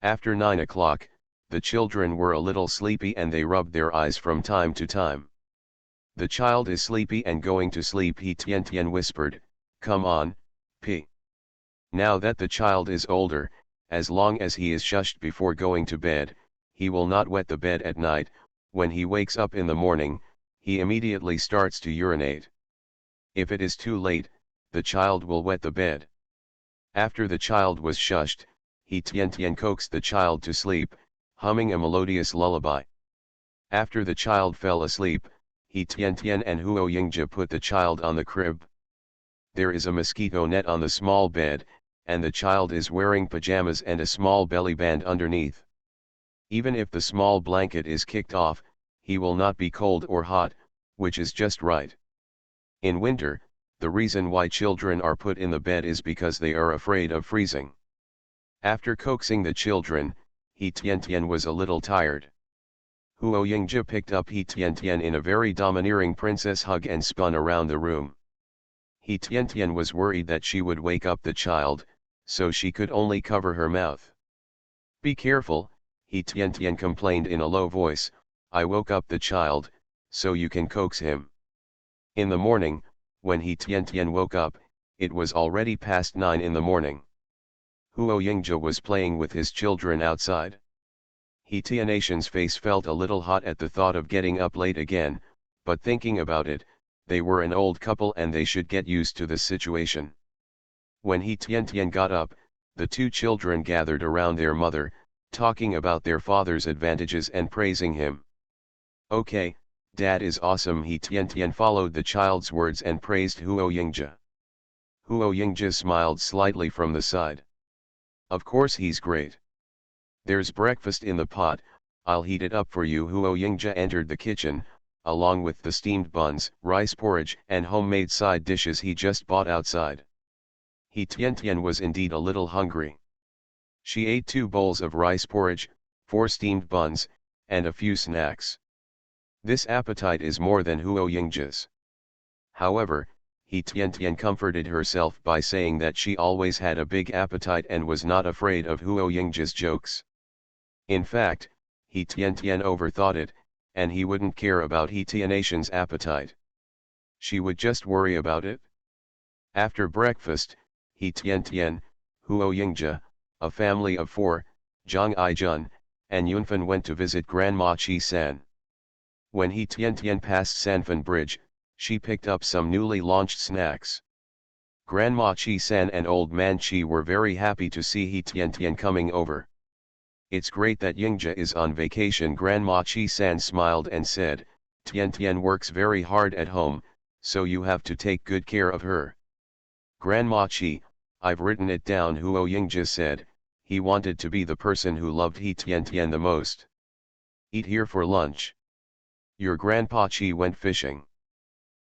After 9 o'clock, the children were a little sleepy and they rubbed their eyes from time to time. The child is sleepy and going to sleep, he Tian whispered, come on, P. Now that the child is older, as long as he is shushed before going to bed, he will not wet the bed at night. When he wakes up in the morning, he immediately starts to urinate. If it is too late, the child will wet the bed. After the child was shushed, he Tian coaxed the child to sleep, humming a melodious lullaby. After the child fell asleep, he Tian and Huo Yingja put the child on the crib. There is a mosquito net on the small bed, and the child is wearing pajamas and a small belly band underneath. Even if the small blanket is kicked off, he will not be cold or hot, which is just right. In winter, the reason why children are put in the bed is because they are afraid of freezing. After coaxing the children, he Tian was a little tired. Huo Yingja picked up he Tian in a very domineering princess hug and spun around the room. He Tian was worried that she would wake up the child, so she could only cover her mouth. Be careful, he Tian complained in a low voice, I woke up the child, so you can coax him. In the morning, when he Tian woke up, it was already past 9 in the morning. Huo Yingja was playing with his children outside. He Tian's face felt a little hot at the thought of getting up late again, but thinking about it, they were an old couple and they should get used to the situation. When he Tian got up, the two children gathered around their mother, talking about their father's advantages and praising him. Okay, Dad is awesome, he Tian followed the child's words and praised Huo Yingja. Huo Yingja smiled slightly from the side. Of course he's great. There's breakfast in the pot, I'll heat it up for you. Huo Yingja entered the kitchen, along with the steamed buns, rice porridge and homemade side dishes he just bought outside. He Tian was indeed a little hungry. She ate 2 bowls of rice porridge, 4 steamed buns, and a few snacks. This appetite is more than Huo Yingja's. However, he Tian comforted herself by saying that she always had a big appetite and was not afraid of Huo Yingja's jokes. In fact, he Tian overthought it, and he wouldn't care about he Tian's appetite. She would just worry about it. After breakfast, he Tian, Huo Yingja, a family of 4, Zhang Aijun, and Yunfan went to visit Grandma Chi-san. When he Tian passed Sanfan Bridge, she picked up some newly launched snacks. Grandma Chi-san and Old Man Chi were very happy to see he Tian coming over. It's great that Yingja is on vacation. Grandma Chi-san smiled and said, Tian works very hard at home, so you have to take good care of her. Grandma Chi, I've written it down, Huo Yingja said. He wanted to be the person who loved he Tian the most. Eat here for lunch. Your Grandpa Chi went fishing.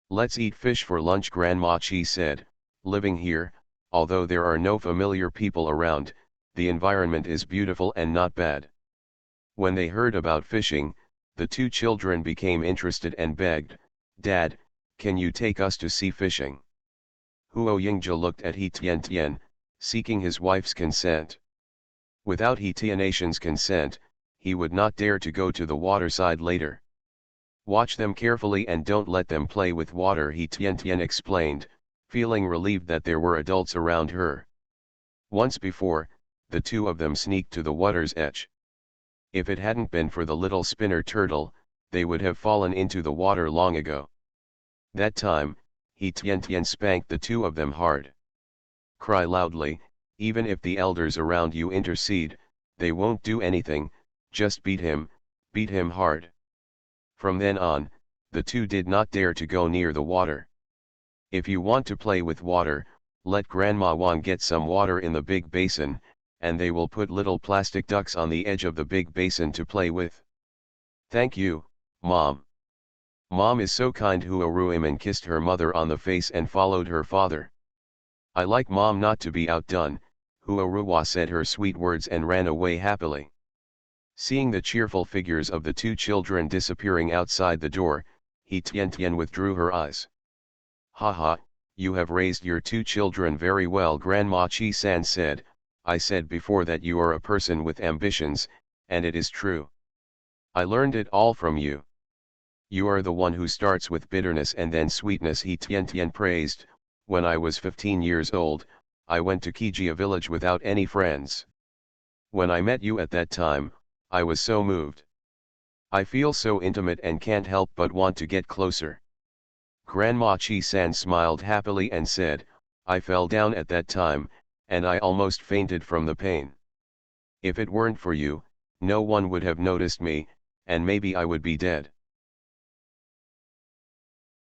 Let's eat fish for lunch, Grandma Chi said. Living here, although there are no familiar people around, the environment is beautiful and not bad. When they heard about fishing, the two children became interested and begged, Dad, can you take us to see fishing? Huo Yingja looked at he Tian, seeking his wife's consent. Without he Tian's consent, he would not dare to go to the waterside later. Watch them carefully and don't let them play with water, he Tian explained, feeling relieved that there were adults around her. Once before, the two of them sneaked to the water's edge. If it hadn't been for the little spinner turtle, they would have fallen into the water long ago. That time, he Tian spanked the two of them hard. Cry loudly, even if the elders around you intercede, they won't do anything, just beat him hard. From then on, the two did not dare to go near the water. If you want to play with water, let Grandma Wang get some water in the big basin, and they will put little plastic ducks on the edge of the big basin to play with. Thank you, Mom. Mom is so kind. Huo Ruiman kissed her mother on the face and followed her father. I like Mom not to be outdone, Huo Ruwa said her sweet words and ran away happily. Seeing the cheerful figures of the two children disappearing outside the door, He Tian withdrew her eyes. Haha, you have raised your two children very well, Grandma Chi-san said. I said before that you are a person with ambitions, and it is true. I learned it all from you. You are the one who starts with bitterness and then sweetness, He Tian praised. When I was 15 years old, I went to Kijia village without any friends. When I met you at that time, I was so moved. I feel so intimate and can't help but want to get closer. Grandma Chi-san smiled happily and said, I fell down at that time, and I almost fainted from the pain. If it weren't for you, no one would have noticed me, and maybe I would be dead.